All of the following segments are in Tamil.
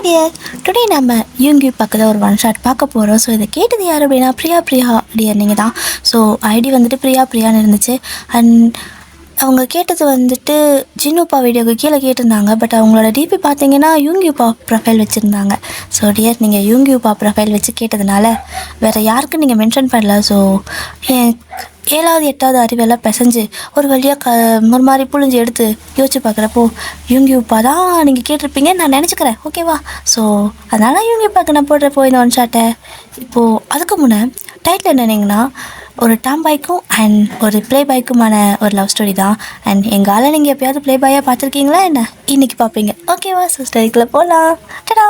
டியர், டுடே நம்ம யூங்கி பக்கத்தில் ஒரு ஒன் ஷாட் பார்க்க போகிறோம். ஸோ இதை கேட்டது யார் அப்படின்னா பிரியா டியர் நீங்கள் தான். ஸோ ஐடி வந்துட்டு பிரியான்னு இருந்துச்சு. அண்ட் அவங்க கேட்டது வந்துட்டு ஜின்னுப்பா வீடியோக்கு கீழே கேட்டிருந்தாங்க. பட் அவங்களோட டிபி பார்த்தீங்கன்னா யூங்கியூப்பா ப்ரொஃபைல் வச்சுருந்தாங்க. ஸோ டியர், நீங்கள் யூங்கியூப்பா ப்ரொஃபைல் வச்சு கேட்டதுனால வேறு யாருக்கும் நீங்கள் மென்ஷன் பண்ணல. ஸோ என் 7வது 8வது அறிவெல்லாம் பிசைஞ்சு ஒரு வழியாக ஒரு மாதிரி புழிஞ்சு எடுத்து யோசிச்சு பார்க்குறப்போ யூங்கியூப்பா தான் நீங்கள் கேட்டிருப்பீங்கன்னு நான் நினச்சிக்கிறேன். ஓகேவா? ஸோ அதனால் யூங்கியூப்பாக்கு நான் போடுறப்போ இந்த ஒன் ஷாட்டை. இப்போது அதுக்கு முன்னே டைட்டில் என்னன்னீங்கன்னா ஒரு டாம் பாய்க்கும் அண்ட் ஒரு ப்ளே பாய்க்குமான ஒரு லவ் ஸ்டோரி தான். அண்ட் எங்கள் ஆளை நீங்கள் எப்போயாவது ப்ளே பாயாக பார்த்துருக்கீங்களா என்ன? இன்றைக்கி பார்ப்பீங்க. ஓகேவா? ஸோ ஸ்டோரிக்குள்ளே போகலாம். டடா.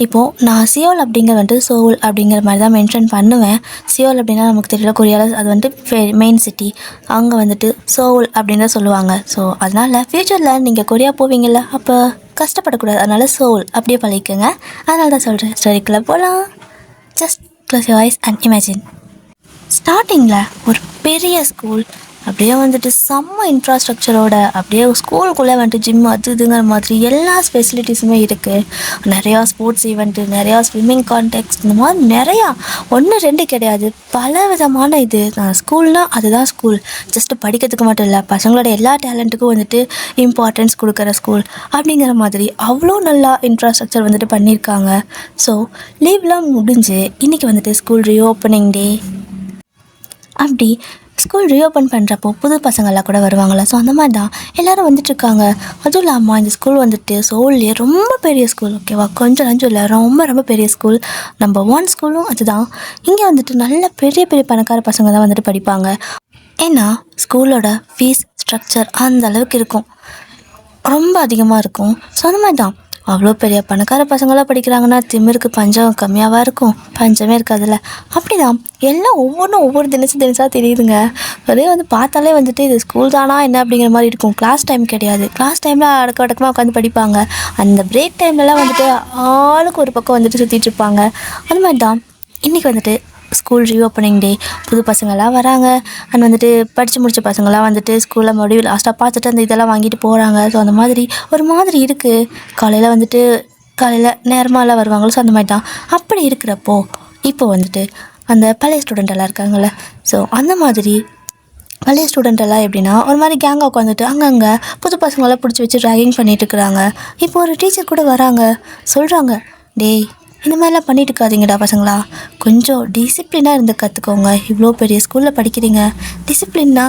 இப்போது நான் சியோல் அப்படிங்கிற வந்துட்டு சோல் அப்படிங்கிற மாதிரி தான் மென்ஷன் பண்ணுவேன். சியோல் அப்படின்னா நமக்கு தெரியல, கொரியாவில் அது வந்துட்டு மெயின் சிட்டி. அங்கே வந்துட்டு சோல் அப்படின்னு தான் சொல்லுவாங்க. ஸோ அதனால் ஃப்யூச்சரில் நீங்கள் கொரியா போவீங்கள்ல, அப்போ கஷ்டப்படக்கூடாது. அதனால் சோல் அப்படியே பழகிக்கோங்க. அதனால தான் சொல்கிறேன். ஸ்டோரிக்குள்ளே போகலாம். Just close your eyes and imagine. ஸ்டார்டிங்கில் ஒரு பெரிய ஸ்கூல், அப்படியே வந்துட்டு செம்ம இன்ஃப்ராஸ்ட்ரக்சரோட, அப்படியே ஸ்கூலுக்குள்ளே வந்துட்டு ஜிம் அது இதுங்கிற மாதிரி எல்லா ஃபெசிலிட்டிஸுமே இருக்குது. நிறையா ஸ்போர்ட்ஸ் ஈவெண்ட்டு, நிறையா ஸ்விம்மிங் கான்டெக்ட், இந்த மாதிரி நிறையா 1 2 கிடையாது, பல விதமான இது. ஸ்கூல்னால் அதுதான் ஸ்கூல். ஜஸ்ட்டு படிக்கிறதுக்கு மட்டும் இல்லை, பசங்களோட எல்லா டேலண்ட்டுக்கும் வந்துட்டு இம்பார்ட்டன்ஸ் கொடுக்குற ஸ்கூல் அப்படிங்கிற மாதிரி அவ்வளோ நல்லா இன்ஃப்ராஸ்ட்ரக்சர் வந்துட்டு பண்ணியிருக்காங்க. ஸோ லீவ்லாம் முடிஞ்சு இன்றைக்கி வந்துட்டு ஸ்கூல் ரீஓப்பனிங் டே. அப்படி ஸ்கூல் ரீஓப்பன் பண்ணுறப்போ புது பசங்கள்லாம் கூட வருவாங்களே. ஸோ அந்த மாதிரி தான் எல்லோரும் வந்துட்டுருக்காங்க. அதுவும் இல்லாமல் இந்த ஸ்கூல் வந்துட்டு சோல்லேயே ரொம்ப பெரிய ஸ்கூல். ஓகேவா? கொஞ்சம் நஞ்சம் இல்லை, ரொம்ப பெரிய ஸ்கூல். நம்பர் 1 ஸ்கூலும் அதுதான். இங்கே வந்துட்டு நல்ல பெரிய பணக்கார பசங்க தான் வந்துட்டு படிப்பாங்க. ஏன்னா ஸ்கூலோட ஃபீஸ் ஸ்ட்ரக்சர் அந்த அளவுக்கு இருக்கும், ரொம்ப அதிகமாக இருக்கும். ஸோ அந்த மாதிரி தான் அவ்வளோ பெரிய பணக்கார பசங்களாம் படிக்கிறாங்கன்னா திமிருக்கு பஞ்சம் கம்மியாகவா இருக்கும்? பஞ்சமே இருக்காதுல்ல. அப்படி தான் எல்லாம் ஒவ்வொன்றும் ஒவ்வொரு தினசாக தெரியுதுங்க. அதே வந்து பார்த்தாலே வந்துட்டு இது ஸ்கூல் தானா என்ன அப்படிங்கிற மாதிரி இருக்கும். கிளாஸ் டைம் கிடையாது. கிளாஸ் டைமில் அடக்கமாக உட்காந்து படிப்பாங்க. அந்த பிரேக் டைம்லலாம் வந்துட்டு ஆளுக்கு ஒரு பக்கம் வந்துட்டு சுற்றிட்டுருப்பாங்க. அந்த மாதிரி தான் இன்றைக்கி வந்துட்டு ஸ்கூல் ரீஓப்பனிங் டே. புது பசங்களாம் வராங்க. அண்ட் வந்துட்டு படித்து முடித்த பசங்களாம் வந்துட்டு ஸ்கூலில் மறுபடியும் லாஸ்ட்டாக பார்த்துட்டு அந்த இதெல்லாம் வாங்கிட்டு போகிறாங்க. ஸோ அந்த மாதிரி ஒரு மாதிரி இருக்குது. காலையில் நேரமாலாம் வருவாங்களோ. ஸோ அந்த மாதிரி தான். அப்படி இருக்கிறப்போ இப்போ வந்துட்டு அந்த பழைய ஸ்டூடெண்ட் எல்லாம் இருக்காங்கள்ல. ஸோ அந்த மாதிரி பழைய ஸ்டூடெண்ட் எல்லாம் எப்படின்னா ஒரு மாதிரி கேங்காக உட்காந்துட்டு அங்கங்கே புது பசங்களாம் பிடிச்சி வச்சு ட்ராகிங் பண்ணிகிட்டு இருக்கிறாங்க. இப்போ ஒரு டீச்சர் கூட வராங்க, சொல்கிறாங்க, டேய் இந்த மாதிரிலாம் பண்ணிட்டு இருக்காதீங்கடா பசங்களா, கொஞ்சம் டிசிப்ளினாக இருந்து கற்றுக்கோங்க. இவ்வளோ பெரிய ஸ்கூலில் படிக்கிறீங்க, டிசிப்ளின்னா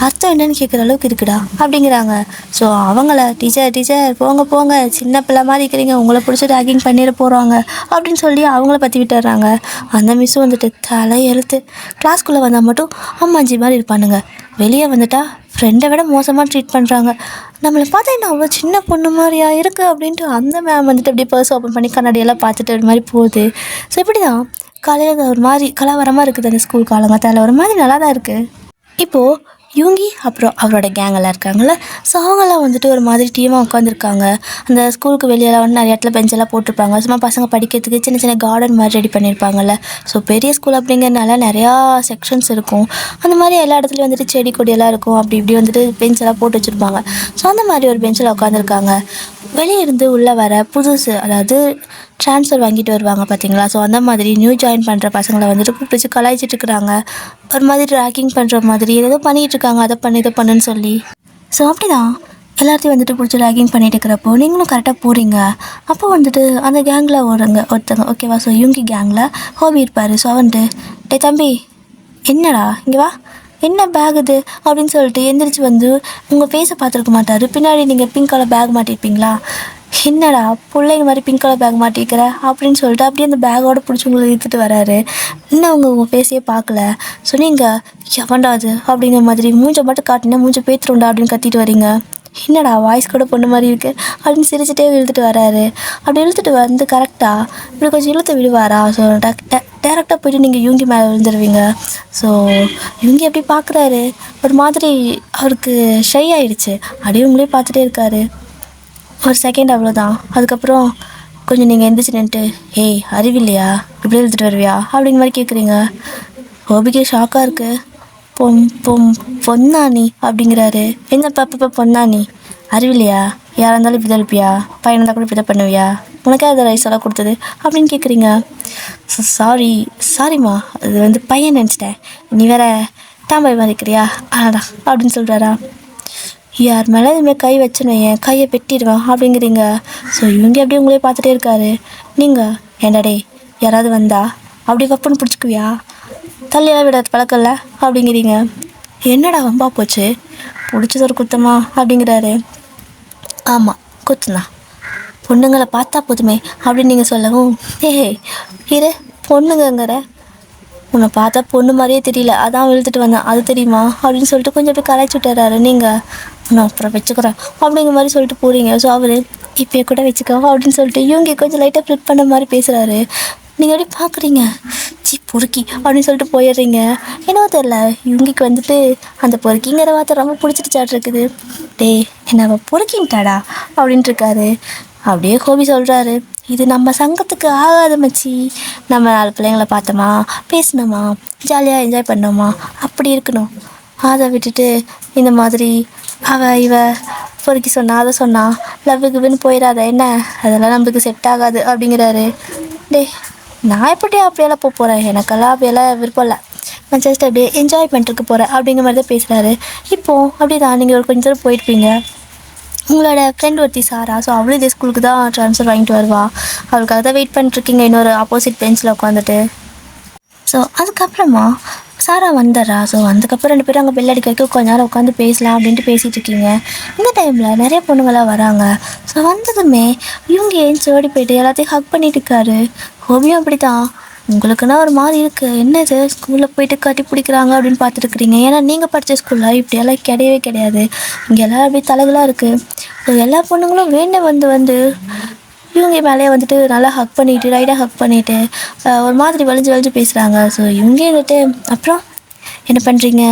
அர்த்தம் என்னன்னு கேட்குற அளவுக்கு இருக்குடா அப்படிங்கிறாங்க. ஸோ அவங்கள டீச்சர் போங்க சின்ன பிள்ளை மாதிரி இருக்கிறீங்க, உங்களை பிடிச்சி ரேகிங் பண்ணிட போகிறாங்க அப்படின்னு சொல்லி அவங்கள பற்றி விட்டுறாங்க. அந்த மிஸ்ஸும் வந்துட்டு தலை எழுத்து. கிளாஸ்க்குள்ளே வந்தால் மட்டும் அம்மாஞ்சி மாதிரி இருப்பானுங்க, வெளியே வந்துட்டா ஃப்ரெண்டை விட மோசமாக ட்ரீட் பண்ணுறாங்க. நம்மளை பார்த்தா என்ன அவ்வளோ சின்ன பொண்ணு மாதிரியா இருக்குது அப்படின்ட்டு அந்த மேம் வந்துட்டு அப்படியே பர்ஸ் ஓப்பன் பண்ணி கண்ணாடியெல்லாம் பார்த்துட்டு ஒரு மாதிரி போகுது. ஸோ இப்படி தான் காலையில் ஒரு மாதிரி கலவரமாக இருக்குது அந்த ஸ்கூல் காலங்கத்தால். ஒரு மாதிரி நல்லா தான் இருக்குது. இப்போது யூங்கி அப்புறம் அவரோட கேங்கெல்லாம் இருக்காங்கள்ல. ஸோ அவங்கெல்லாம் வந்துட்டு ஒரு மாதிரி டீமாக உட்காந்துருக்காங்க. அந்த ஸ்கூலுக்கு வெளியெல்லாம் வந்து நிறைய இடத்துல பெஞ்செல்லாம் போட்டிருப்பாங்க. சும்மா பசங்க படிக்கிறதுக்கு சின்ன கார்டன் மாதிரி ரெடி பண்ணியிருப்பாங்கள்ல. ஸோ பெரிய ஸ்கூல் அப்படிங்கிறதுனால நிறையா செக்ஷன்ஸ் இருக்கும். அந்த மாதிரி எல்லா இடத்துலையும் வந்துட்டு செடி கொடியெல்லாம் இருக்கும். அப்படி இப்படி வந்துட்டு பெஞ்செல்லாம் போட்டு வச்சுருப்பாங்க. ஸோ அந்த மாதிரி ஒரு பெஞ்சில் உட்காந்துருக்காங்க. வெளியே இருந்து உள்ளே வர புதுசு, அதாவது ட்ரான்ஸ்ஃபர் வாங்கிட்டு வருவாங்க பார்த்தீங்களா. ஸோ அந்த மாதிரி நியூ ஜாயின் பண்ணுற பசங்களை வந்துட்டு கூப்பிட்டு கலாய்ச்சிட்டு இருக்கிறாங்க. ஒரு மாதிரி ட்ராக்கிங் பண்ணுற மாதிரி ஏதோ பண்ணிகிட்டு இருக்காங்க, அதை பண்ணு இதை பண்ணுன்னு சொல்லி. ஸோ அப்படி தான் எல்லாத்தையும் வந்துட்டு பிடிச்சி ரேக்கிங் பண்ணிகிட்டு இருக்கிறப்போ நீங்களும் கரெக்டாக போகிறீங்க. அப்போ வந்துட்டு அந்த கேங்கில் ஒருத்தங்க ஓகேவா. ஸோ யூங்கி கேங்கில் ஹோபி இருப்பார். ஸோ வந்துட்டு டே தம்பி என்னடா இங்கே வா, என்ன பேக் இது அப்படின்னு சொல்லிட்டு எந்திரிச்சு வந்து உங்கள் ஃபேஸை பார்த்துருக்க மாட்டார். பின்னாடி நீங்கள் பிங்க் கலர் பேக் மாட்டியிருப்பீங்களா, என்னடா பிள்ளைங்க மாதிரி பிங்க் கலர் பேக் மாட்டிக்கிற அப்படின்னு சொல்லிட்டு அப்படியே அந்த பேக்கோட பிடிச்சி உங்களை இழுத்துட்டு வராரு. இன்னும் உங்கள் ஃபேஸையே பார்க்கல. ஸோ நீங்கள் எவன்டாது அப்படிங்கிற மாதிரி மூஞ்சை மட்டும் காட்டினா மூஞ்சை பேத்துருண்டா அப்படின்னு கத்திட்டு வரீங்க. என்னடா வாய்ஸ் கூட பொண்ணு மாதிரி இருக்குது அப்படின்னு சிரிச்சுட்டே இழுத்துட்டு வராரு. அப்படி இழுத்துட்டு வந்து கரெக்டாக இப்படி கொஞ்சம் இழுத்து விடுவாரா. ஸோ டேரெக்டாக போய்ட்டு நீங்கள் யூங்கி மேலே விழுந்துருவீங்க. ஸோ யூங்கி எப்படி பார்க்குறாரு, ஒரு மாதிரி அவருக்கு ஷை ஆகிடுச்சு. அப்படியே உங்களே பார்த்துட்டே இருக்காரு. ஒரு செகண்ட் அவ்வளோதான். அதுக்கப்புறம் கொஞ்சம் நீங்கள் எந்திரிச்சு நின்றுட்டு ஏய் அறிவில்லையா இப்படி எழுதிட்டு வருவியா அப்படிங்கிற மாதிரி கேட்குறீங்க. ஹோபிக்கே ஷாக்காக இருக்குது. பொன்னானி அப்படிங்கிறாரு. என்ன பாப்பா பொன்னானி அறிவில்லையா? யாராக இருந்தாலும் இப்படி தான் இருப்பியா? பையன் இருந்தால் கூட இப்படி தான் பண்ணுவியா? உனக்கே அதை ரைஸ் எல்லாம் கொடுத்தது அப்படின்னு கேட்குறீங்க. சாரிம்மா, அது பையன் நினச்சிட்டேன். நீ வேற டாம்பாய் மாதிரிக்கிறியா ஆடா அப்படின்னு சொல்கிறாரா. யார் மேலே இதுமாதிரி கை வச்சுன்னு என் கையை வெட்டிடுவேன் அப்படிங்கிறீங்க. ஸோ இவங்க எப்படி உங்களே பார்த்துட்டே இருக்காரு. நீங்கள் என்னடே யாராவது வந்தா அப்படி வப்புன்னு பிடிச்சிக்குவியா? தள்ளியெல்லாம் விடாது பழக்கம் இல்லை அப்படிங்கிறீங்க. என்னடா வம்பா போச்சு, பிடிச்சது ஒரு குத்தமா அப்படிங்கிறாரு. ஆமாம் குத்துனா, பொண்ணுங்களை பார்த்தா போதுமே அப்படின்னு நீங்கள் சொல்லவும், இரு பொண்ணுங்கிற உன்னை பார்த்தா பொண்ணு மாதிரியே தெரியல, அதான் இழுத்துட்டு வந்தேன் அது தெரியுமா அப்படின்னு சொல்லிட்டு கொஞ்சம் அப்படியே கலாய்ச்சி விட்டுறாரு. நீங்கள் நான் அப்புறம் வச்சுக்கிறேன் அப்படிங்கிற மாதிரி சொல்லிட்டு போகிறீங்க. ஸோ அவர் இப்போயே கூட வச்சுக்கோ அப்படின்னு சொல்லிட்டு இவங்க கொஞ்சம் லைட்டாக ஃப்ளிட் பண்ண மாதிரி பேசுகிறாரு. நீங்கள் அப்படியே பார்க்குறீங்க, பொறுக்கி அப்படின்னு சொல்லிட்டு போயிடுறீங்க. என்னவோ தெரில, இவங்களுக்கு அந்த பொறுக்கிங்கிற வார்த்தை ரொம்ப பிடிச்சிட்டு இருக்குது. என்ன அவள் பொறுக்கின்ட்டாடா அப்படின்ட்டு இருக்காரு. அப்படியே கோபி சொல்கிறாரு, இது நம்ம சங்கத்துக்கு ஆகாத மச்சி. நம்ம 4 பிள்ளைங்களை பார்த்தோமா, பேசினோமா, ஜாலியாக என்ஜாய் பண்ணோமா, அப்படி இருக்கணும். அதை விட்டுட்டு இந்த மாதிரி இவ பொறுக்கி சொன்னா அதை சொன்னா லவ்வுக்குன்னு போயிடாத என்ன, அதெல்லாம் நம்மளுக்கு செட் ஆகாது அப்படிங்கிறாரு. நான் அப்படியெல்லாம் போகிறேன், எனக்கெல்லாம் அப்படியெல்லாம் விருப்பம் இல்லை, நான் ஜஸ்ட் அப்படியே என்ஜாய் பண்ணிட்டு போகிறேன் அப்படிங்கிற மாதிரி தான் பேசுகிறாரு. இப்போது அப்படி தான் நீங்கள் கொஞ்சம் தூரம் போயிருப்பீங்க. உங்களோட ஃப்ரெண்ட் ஒருத்தி சாரா, ஸோ அவளும் இதே ஸ்கூலுக்கு தான் ட்ரான்ஸ்ஃபர் வாங்கிட்டு வருவா. அவளுக்காக தான் வெயிட் பண்ணிட்டுருக்கீங்க இன்னொரு ஆப்போசிட் பெஞ்சில் உட்காந்துட்டு. ஸோ அதுக்கப்புறமா சாரா வந்துடுறா. ஸோ அதுக்கப்புறம் 2 பேரும் அங்கே பெல் அடிக்க வைக்க கொஞ்ச நேரம் உட்காந்து பேசலாம் அப்படின்ட்டு பேசிகிட்டு இருக்கீங்க. இந்த டைமில் நிறைய பொண்ணுங்களாம் வராங்க. ஸோ வந்ததுமே இவங்க ஏன் ஓடி போயிட்டு எல்லாத்தையும் ஹக் பண்ணிட்டு இருக்காரு. ஹோபியும் அப்படி தான். உங்களுக்குன்னா ஒரு மாதிரி இருக்குது, என்னது ஸ்கூலில் போயிட்டு கட்டி பிடிக்கிறாங்க அப்படின்னு பார்த்துருக்குறீங்க. ஏன்னா நீங்கள் படித்த ஸ்கூலில் இப்படியெல்லாம் கிடையவே கிடையாது. இங்கே எல்லாம் அப்படியே தலைகளாக இருக்குது. ஸோ எல்லா பொண்ணுங்களும் வந்து இவங்க மேலேயே நல்லா ஹக் பண்ணிவிட்டு ரைட்டாக ஹக் பண்ணிவிட்டு ஒரு மாதிரி வலிஞ்சு பேசுகிறாங்க. ஸோ இவங்க அப்புறம் என்ன பண்ணுறீங்க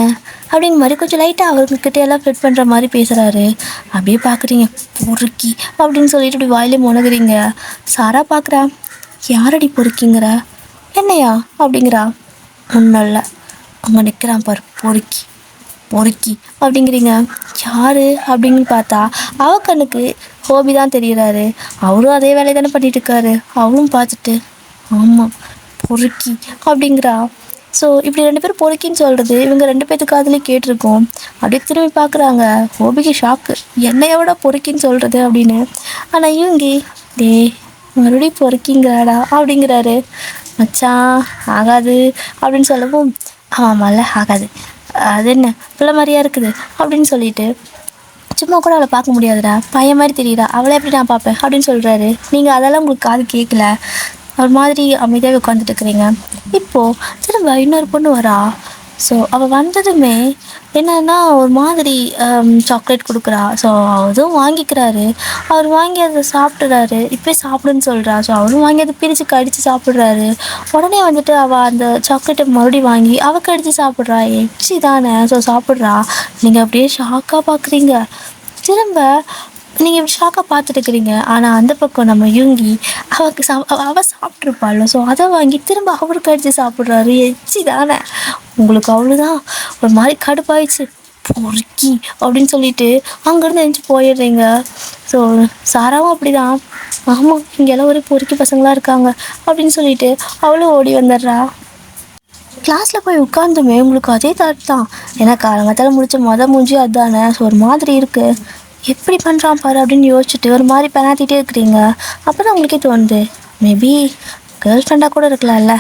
அப்படிங்கிற மாதிரி கொஞ்சம் லைட்டாக அவர்கிட்ட எல்லாம் ஃபிட் பண்ணுற மாதிரி பேசுகிறாரு. அப்படியே பார்க்குறீங்க, பொறுக்கி அப்படின்னு சொல்லிட்டு இப்படி வாயிலே முனகுறீங்க. சாரா பார்க்குறா, யாரடி பொறுக்கிங்கிற, என்னையா அப்படிங்கிறா. ஒன்றும் இல்லை, அங்கே நிற்கிறான் பாரு பொறுக்கி அப்படிங்கிறீங்க. யார் அப்படின்னு பார்த்தா அவ கண்ணுக்கு ஹோபி தான் தெரிகிறாரு. அவரும் அதே வேலையை தானே பண்ணிட்டு இருக்காரு. அவளும் பார்த்துட்டு ஆமாம் பொறுக்கி அப்படிங்கிறா. ஸோ இப்படி 2 பேரும் பொறுக்கின்னு சொல்கிறது இவங்க 2 பேர்த்துக்கு அதுலேயே கேட்டிருக்கோம். அப்படியே திரும்பி பார்க்குறாங்க. ஹோபிக்கு ஷாக்கு, என்னையோட பொறுக்கின்னு சொல்கிறது அப்படின்னு. ஆனால் இவங்க மறுபடியும் பொறுக்கிங்கிறாடா அப்படிங்கிறாரு. மச்சான் ஆகாது அப்படின்னு சொல்லவும், ஆமாம்ல ஆகாது, அது என்ன பிள்ளை மாதிரியா இருக்குது அப்படின்னு சொல்லிட்டு, சும்மா கூட அவளை பார்க்க முடியாதுடா, பையன் மாதிரி தெரியுதா, அவளை எப்படி நான் பார்ப்பேன் அப்படின்னு சொல்கிறாரு. நீங்கள் அதெல்லாம் உங்களுக்கு காது கேட்கல, ஒரு மாதிரி அமைதியாக உட்காந்துட்டு இருக்கிறீங்க. இப்போது திரும்ப இன்னொரு பொண்ணு வரா. ஸோ அவள் வந்ததுமே என்னன்னா ஒரு மாதிரி சாக்லேட் கொடுக்குறா. ஸோ அதுவும் வாங்கிக்கிறாரு. அவர் வாங்கி அதை சாப்பிட்றாரு. இப்போ சாப்பிடுன்னு சொல்கிறா. ஸோ அவரும் வாங்கி அதை பிரித்து கடித்து சாப்பிட்றாரு. உடனே அவள் அந்த சாக்லேட்டை மறுபடியும் வாங்கி அவள் கடித்து சாப்பிட்றா. எச்சி தானே. ஸோ சாப்பிட்றா. நீங்கள் அப்படியே ஷாக்காக பார்க்குறீங்க. திரும்ப நீங்கள் இப்படி ஷாக்காக பார்த்துட்டு இருக்கிறீங்க. ஆனால் அந்த பக்கம் நம்ம யூங்கி அவள் சாப்பிட்ருப்பாள். ஸோ அதை வாங்கி திரும்ப அவருக்கு அடித்து சாப்பிட்றாரு. எச்சி தானே. உங்களுக்கு அவ்வளோதான் ஒரு மாதிரி கடுப்பாயிடுச்சு. பொறுக்கி அப்படின்னு சொல்லிட்டு அங்கேருந்து எழுந்து போயிடுறீங்க. ஸோ சாராவும் அப்படி தான், ஆமாம் இங்கெல்லாம் ஒரு பொறுக்கி பசங்களாக இருக்காங்க அப்படின்னு சொல்லிட்டு அவளும் ஓடி வந்துடுறா. கிளாஸில் போய் உட்காந்துமே உங்களுக்கு அதே தாட் தான். ஏன்னா காலங்கத்தால் முடிச்ச மூஞ்சி அதுதானே. ஸோ ஒரு மாதிரி இருக்குது, எப்படி பண்ணுறான் பாரு அப்படின்னு யோசிச்சுட்டு ஒரு மாதிரி பெனாத்திட்டே இருக்கிறீங்க. அப்போ தான் உங்களுக்கே தோணுது, மேபி கேர்ள் ஃப்ரெண்டாக கூட இருக்கலாம்ல.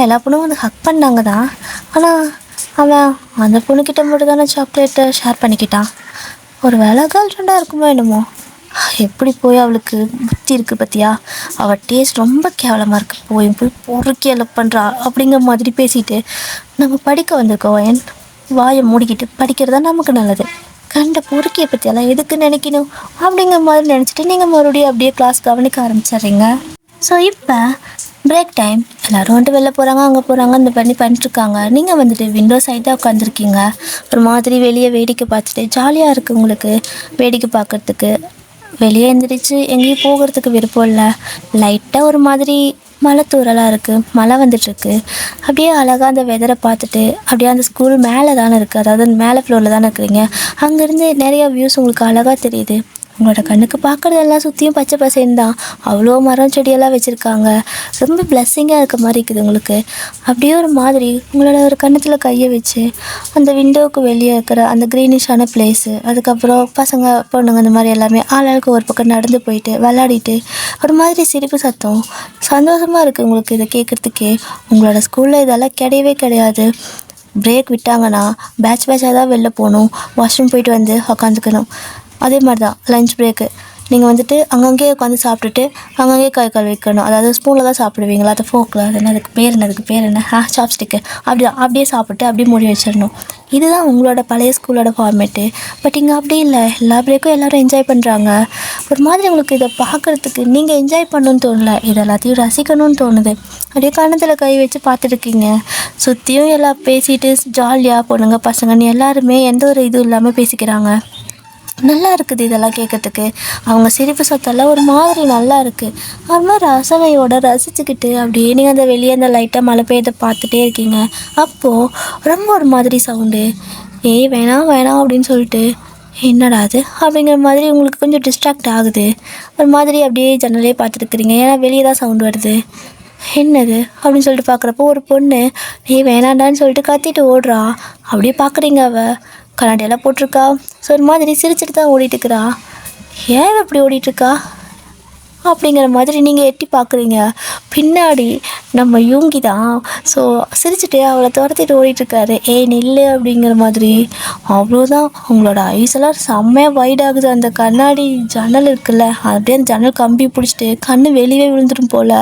எல்லா பொண்ணும் ஹக் பண்ணாங்க தான். ஆனால் அவன் அந்த பொண்ணுக்கிட்ட மட்டும் தானே சாக்லேட்டை ஷேர் பண்ணிக்கிட்டான். ஒரு வேளை கேர்ள் ஃப்ரெண்டாக இருக்குமோ என்னமோ. எப்படி போய் அவளுக்கு புத்தி இருக்குது பார்த்தியா, அவள் டேஸ்ட் ரொம்ப கேவலமாக இருக்குது, போய் பொறுக்கி எல்லாம் பண்ணுறா அப்படிங்கிற மாதிரி பேசிட்டு, நம்ம படிக்க வந்திருக்கோம், என் வாயை மூடிக்கிட்டு படிக்கிறது தான் நமக்கு நல்லது. கண்ட பொறுக்கியை பற்றியெல்லாம் எதுக்கு நினைக்கணும் அப்படிங்கிற மாதிரி நினச்சிட்டு நீங்கள் மறுபடியும் அப்படியே கிளாஸ் கவனிக்க ஆரம்பிச்சிடுறீங்க. ஸோ இப்போ பிரேக் டைம், எல்லோரும் வெளில போகிறாங்க, அங்கே போகிறாங்க, இந்த பண்ணிட்டுருக்காங்க. நீங்கள் விண்டோ சைடாக உட்காந்துருக்கீங்க. ஒரு மாதிரி வெளியே வேடிக்கை பார்த்துட்டு ஜாலியாக இருக்குது உங்களுக்கு வேடிக்கை பார்க்குறதுக்கு. வெளியே எழுந்திரிச்சு எங்கேயும் போகிறதுக்கு விருப்பம் இல்லை. லைட்டாக ஒரு மாதிரி மழை தூறலாக இருக்குது, மழை வந்துட்டுருக்கு. அப்படியே அழகாக அந்த வெதரை பார்த்துட்டு அப்படியே அந்த ஸ்கூல் மேலே தானே இருக்குது, அதாவது மேலே ஃப்ளோரில் தானே இருக்கிறீங்க. அங்கேருந்து நிறையா வியூஸ் உங்களுக்கு அழகாக தெரியுது. உங்களோட கண்ணுக்கு பார்க்குறதெல்லாம் சுற்றியும் பச்சை பசேன்னு தான். அவ்வளோ மரம் செடியெல்லாம் வச்சுருக்காங்க. ரொம்ப பிளெஸ்ஸிங்காக இருக்க மாதிரி இருக்குது உங்களுக்கு. அப்படியே ஒரு மாதிரி உங்களோட ஒரு கன்னத்தில் கையை வச்சு அந்த விண்டோவுக்கு வெளியே இருக்கிற அந்த க்ரீனிஷான பிளேஸு, அதுக்கப்புறம் பசங்க பொண்ணுங்க இந்த மாதிரி எல்லாமே ஆளாளுக்கு ஒரு பக்கம் நடந்து போயிட்டு விளையாடிட்டு ஒரு மாதிரி சிரிப்பு சத்தம் சந்தோஷமாக இருக்குது உங்களுக்கு இதை கேட்குறதுக்கே. உங்களோட ஸ்கூலில் இதெல்லாம் கிடையவே கிடையாது. பிரேக் விட்டாங்கன்னா பேட்சாக தான் வெளில போகணும், வாஷ்ரூம் போயிட்டு வந்து உக்காந்துக்கணும். அதே மாதிரி தான் லஞ்ச் பிரேக்கு நீங்கள் வந்துட்டு அங்கங்கேயே உட்காந்து சாப்பிட்டுட்டு அங்கங்கேயே கை கழுவிக்கணும். அதாவது ஸ்பூனில் தான் சாப்பிடுவீங்களா, அது ஃபோக்கில், அது என்ன, அதுக்கு பேர் என்ன சாப்ஸ்டிக்கு, அப்படியே சாப்பிட்டு அப்படியே மூடி வச்சிடணும். இதுதான் உங்களோட பழைய ஸ்கூலோட ஃபார்மேட்டு. பட் இங்கே அப்படி இல்லை. எல்லா பிரேக்கும் எல்லோரும் என்ஜாய் பண்ணுறாங்க. ஒரு மாதிரி உங்களுக்கு இதை பார்க்குறதுக்கு நீங்கள் என்ஜாய் பண்ணணுன்னு தோணல, இது எல்லாத்தையும் ரசிக்கணும்னு தோணுது. அப்படியே கன்னத்தில் கை வச்சு பார்த்துட்ருக்கீங்க. சுற்றியும் எல்லாம் பேசிட்டு ஜாலியாக பொண்ணுங்க பசங்கன்னு எல்லாருமே எந்த ஒரு இதுவும் இல்லாமல் பேசிக்கிறாங்க. நல்லா இருக்குது இதெல்லாம் கேட்குறதுக்கு. அவங்க சிரிப்பு சத்தெல்லாம் ஒரு மாதிரி நல்லா இருக்குது. அது மாதிரி ரசனையோட ரசிச்சுக்கிட்டு அப்படியே நீங்கள் அந்த வெளியே அந்த லைட்டாக மழை பெய்யதை பார்த்துட்டே இருக்கீங்க. அப்போது ரொம்ப ஒரு மாதிரி சவுண்டு, ஏய் வேணாம் வேணாம் அப்படின்னு சொல்லிட்டு, என்னடா அது அப்படிங்கிற மாதிரி உங்களுக்கு கொஞ்சம் டிஸ்ட்ராக்ட் ஆகுது. ஒரு மாதிரி அப்படியே ஜன்னலே பார்த்துருக்குறீங்க, ஏன்னா வெளியே தான் சவுண்டு வருது. என்னது அப்படின்னு சொல்லிட்டு பார்க்குறப்போ ஒரு பொண்ணு ஏய் வேணாண்டான்னு சொல்லிட்டு கத்திட்டு ஓடுறா. அப்படியே பார்க்குறீங்க, அவள் கண்ணாடியெல்லாம் போட்டிருக்கா. ஸோ ஒரு மாதிரி சிரிச்சுட்டு தான் ஓடிட்டுருக்குறா. ஏன் அப்படி ஓடிட்டுருக்கா அப்படிங்கிற மாதிரி நீங்கள் எட்டி பார்க்குறீங்க. பின்னாடி நம்ம யூங்கி தான். ஸோ சிரிச்சுட்டு அவளை துரத்திட்டு ஓடிட்டுருக்காரு. ஏய் நில்லு அப்படிங்கிற மாதிரி. அவ்வளோதான், உங்களோட ஐஸெல்லாம் செம்மையாக வைட் ஆகுது. அந்த கண்ணாடி ஜன்னல் இருக்குல்ல, அப்படியே அந்த ஜன்னல் கம்பி பிடிச்சிட்டு கண்ணு வெளியே விழுந்துடும் போல்.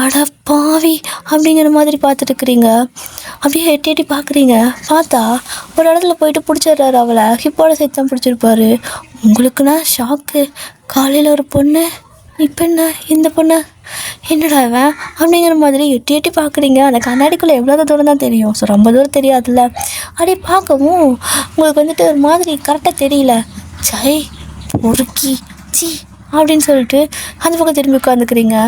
அட பாவி அப்படிங்கிற மாதிரி பார்த்துட்டுருக்குறீங்க. அப்படியே எட்டி எட்டி பார்க்குறீங்க. பார்த்தா ஒரு இடத்துல போயிட்டு பிடிச்சிடுறாரு அவளை. ஹிப்போட சேர்த்து தான் பிடிச்சிருப்பாரு. உங்களுக்குன்னா ஷாக்கு. காலையில் ஒரு பொண்ணு, இப்போ என்ன இந்த பொண்ணு, என்னடா இவன் அப்படிங்கிற மாதிரி எட்டி எட்டி பார்க்குறீங்க. அந்த கண்ணாடிக்குள்ளே எவ்வளோ தூரம் தான் தெரியும். ஸோ ரொம்ப தூரம் தெரியாதுல்ல. அப்படியே பார்க்கவும் உங்களுக்கு வந்துட்டு ஒரு மாதிரி கரெக்டாக தெரியல. சை பொறுக்கி சி அப்படின்னு சொல்லிட்டு அந்த பக்கம் திரும்பி உட்காந்துக்கிறீங்க.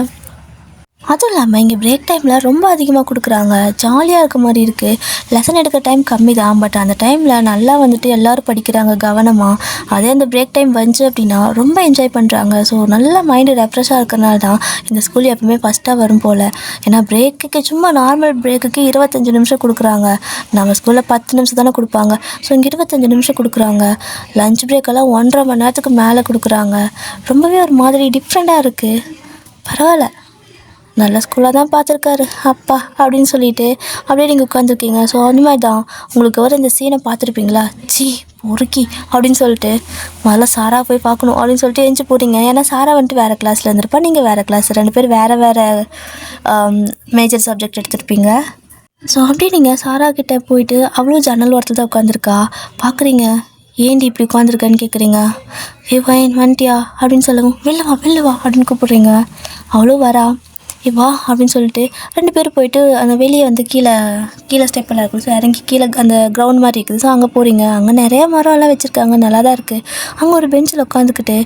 அதுவும் இல்லாமல் இங்கே பிரேக் டைமில் ரொம்ப அதிகமாக கொடுக்குறாங்க. ஜாலியாக இருக்க மாதிரி இருக்குது. லெசன் எடுக்க டைம் கம்மி தான், பட் அந்த டைமில் நல்லா வந்துட்டு எல்லோரும் படிக்கிறாங்க கவனமாக. அதே அந்த பிரேக் டைம் வந்துச்சு அப்படின்னா ரொம்ப என்ஜாய் பண்ணுறாங்க. ஸோ நல்லா மைண்டு ரெஃப்ரெஷ்ஷாக இருக்கிறனால தான் இந்த ஸ்கூல் எப்பவுமே ஃபஸ்ட்டாக வரும் போல். ஏன்னா பிரேக்குக்கு சும்மா நார்மல் பிரேக்குக்கு 25 நிமிஷம் கொடுக்குறாங்க. நம்ம ஸ்கூலில் 10 நிமிஷம் தானே கொடுப்பாங்க. ஸோ இங்கே 25 நிமிஷம் கொடுக்குறாங்க. லஞ்ச் பிரேக்கெல்லாம் 1.5 மணி நேரத்துக்கு மேலே கொடுக்குறாங்க. ரொம்பவே ஒரு மாதிரி டிஃப்ரெண்ட்டாக இருக்குது. பரவாயில்ல, நல்ல ஸ்கூலாக தான் பார்த்துருக்காரு அப்பா அப்படின்னு சொல்லிட்டு அப்படியே நீங்கள் உட்காந்துருக்கீங்க. ஸோ அந்த மாதிரி தான் உங்களுக்கு வர இந்த சீனை பார்த்துருப்பீங்களா, சி பொறுக்கி அப்படின்னு சொல்லிட்டு முதல்ல சாரா போய் பார்க்கணும் அப்படின்னு சொல்லிட்டு எழுந்து போகிறீங்க. ஏன்னா சாரா வந்துட்டு வேறு கிளாஸில் இருந்திருப்பா, நீங்கள் வேறு கிளாஸ், 2 பேர் வேறு மேஜர் சப்ஜெக்ட் எடுத்துருப்பீங்க. ஸோ அப்படியே நீங்கள் சாரா கிட்டே போயிட்டு அவ்வளோ ஜன்னல் ஓரத்தில் தான் உட்காந்துருக்கா. பார்க்குறீங்க, ஏண்டி இப்படி உட்காந்துருக்கேன்னு கேட்குறீங்க. ஏ வைன் வந்துட்டியா அப்படின்னு சொல்லவும் வெளில வா அப்படின்னு கூப்பிட்றீங்க. அவ்வளோ வரா. வா அப்படின்னு சொல்லிட்டு 2 பேரும் போயிட்டு அந்த வெளியே வந்து கீழே ஸ்டெப்பெல்லாம் இருக்குது. ஸோ இறங்கி கீழே அந்த கிரவுண்ட் மாதிரி இருக்குது. ஸோ அங்கே போகிறீங்க. அங்கே நிறையா மரம்லாம் வச்சுருக்காங்க, நல்லா தான் இருக்குது. அங்கே ஒரு பெஞ்சில் உட்காந்துக்கிட்டு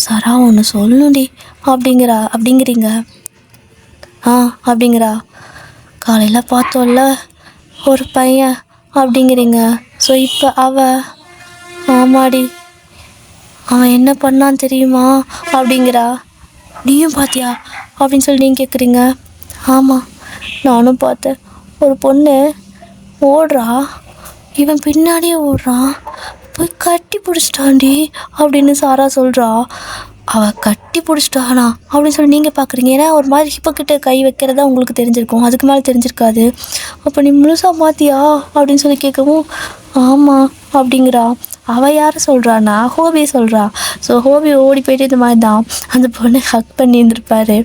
சாரா ஒன்று சொல்லணும்டி அப்படிங்கிறீங்க. அப்படிங்கிறா. காலையில் பார்த்தோம்ல ஒரு பையன் அப்படிங்கிறீங்க. ஸோ இப்போ ஆமாடி, அவன் என்ன பண்ணான்னு தெரியுமா அப்படிங்கிறா. நீயும் பார்த்தியா அப்படின்னு சொல்லி நீங்கள் கேட்குறீங்க. ஆமாம் நானும் பார்த்தேன். ஒரு பொண்ணு ஓடுறா, இவன் பின்னாடியே ஓடுறான், போய் கட்டி பிடிச்சிட்டாண்டி அப்படின்னு சாரா சொல்கிறா. அவள் கட்டி பிடிச்சிட்டானா அப்படின்னு சொல்லி நீங்கள் பார்க்குறீங்க. ஏன்னா ஒரு மாதிரி ஹிப்போக்கிட்ட கை வைக்கிறதா உங்களுக்கு தெரிஞ்சிருக்கும், அதுக்கு மேலே தெரிஞ்சிருக்காது. அப்போ நீ முழுசாக பார்த்தியா அப்படின்னு சொல்லி கேட்கவும் ஆமாம் அப்படிங்கிறா. அவள் யாரை சொல்கிறான்னா ஹோபியை சொல்கிறா. ஸோ ஹோபி ஓடி போயிட்டு இந்த மாதிரி தான் அந்த பொண்ணு ஹக் பண்ணி இருந்திருப்பாரு.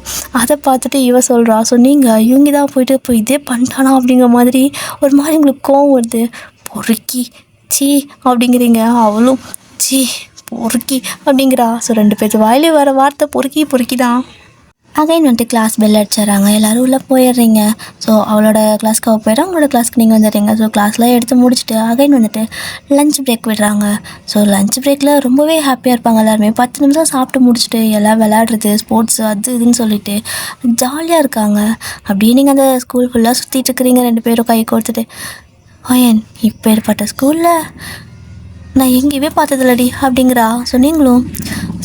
அதை பார்த்துட்டு இவ சொல்கிறா. ஸோ நீங்கள் இவங்க தான் போயிட்டு இப்போ இதே பண்ணிட்டானா அப்படிங்கிற மாதிரி ஒரு மாதிரி உங்களுக்கு கோவம் வருது. பொறுக்கி சி அப்படிங்கிறீங்க. அவளும் சி பொறுக்கி அப்படிங்கிறா. ஸோ 2 பேர் வாயிலே வர வார்த்தை பொறுக்கி தான். அகைன் வந்துட்டு கிளாஸ் பெல் அடிச்சிடறாங்க. எல்லோரும் உள்ளே போயிடுறீங்க. ஸோ அவளோட கிளாஸ்க்கு அவள் போயிடும், அவங்களோட கிளாஸ்க்கு நீங்கள் வந்துடுறீங்க. ஸோ கிளாஸ்லாம் எடுத்து முடிச்சுட்டு அகைன் வந்துட்டு லஞ்ச் பிரேக் விடுறாங்க. ஸோ லஞ்ச் பிரேக்கில் ரொம்பவே ஹாப்பியாக இருப்பாங்க எல்லாருமே. 10 நிமிஷம் சாப்பிட்டு முடிச்சுட்டு எல்லாம் விளையாடுறது, ஸ்போர்ட்ஸ் அது இதுன்னு சொல்லிட்டு ஜாலியாக இருக்காங்க. அப்படியே நீங்கள் அந்த ஸ்கூல் ஃபுல்லாக சுற்றிட்டு இருக்கிறீங்க 2 பேரும் கை கோர்த்துட்டு. ஓயன் இப்போ ஏற்பட்ட ஸ்கூலில் நான் எங்கேயுமே பார்த்ததில்லடி அப்படிங்கிறா. ஸோ நீங்களும்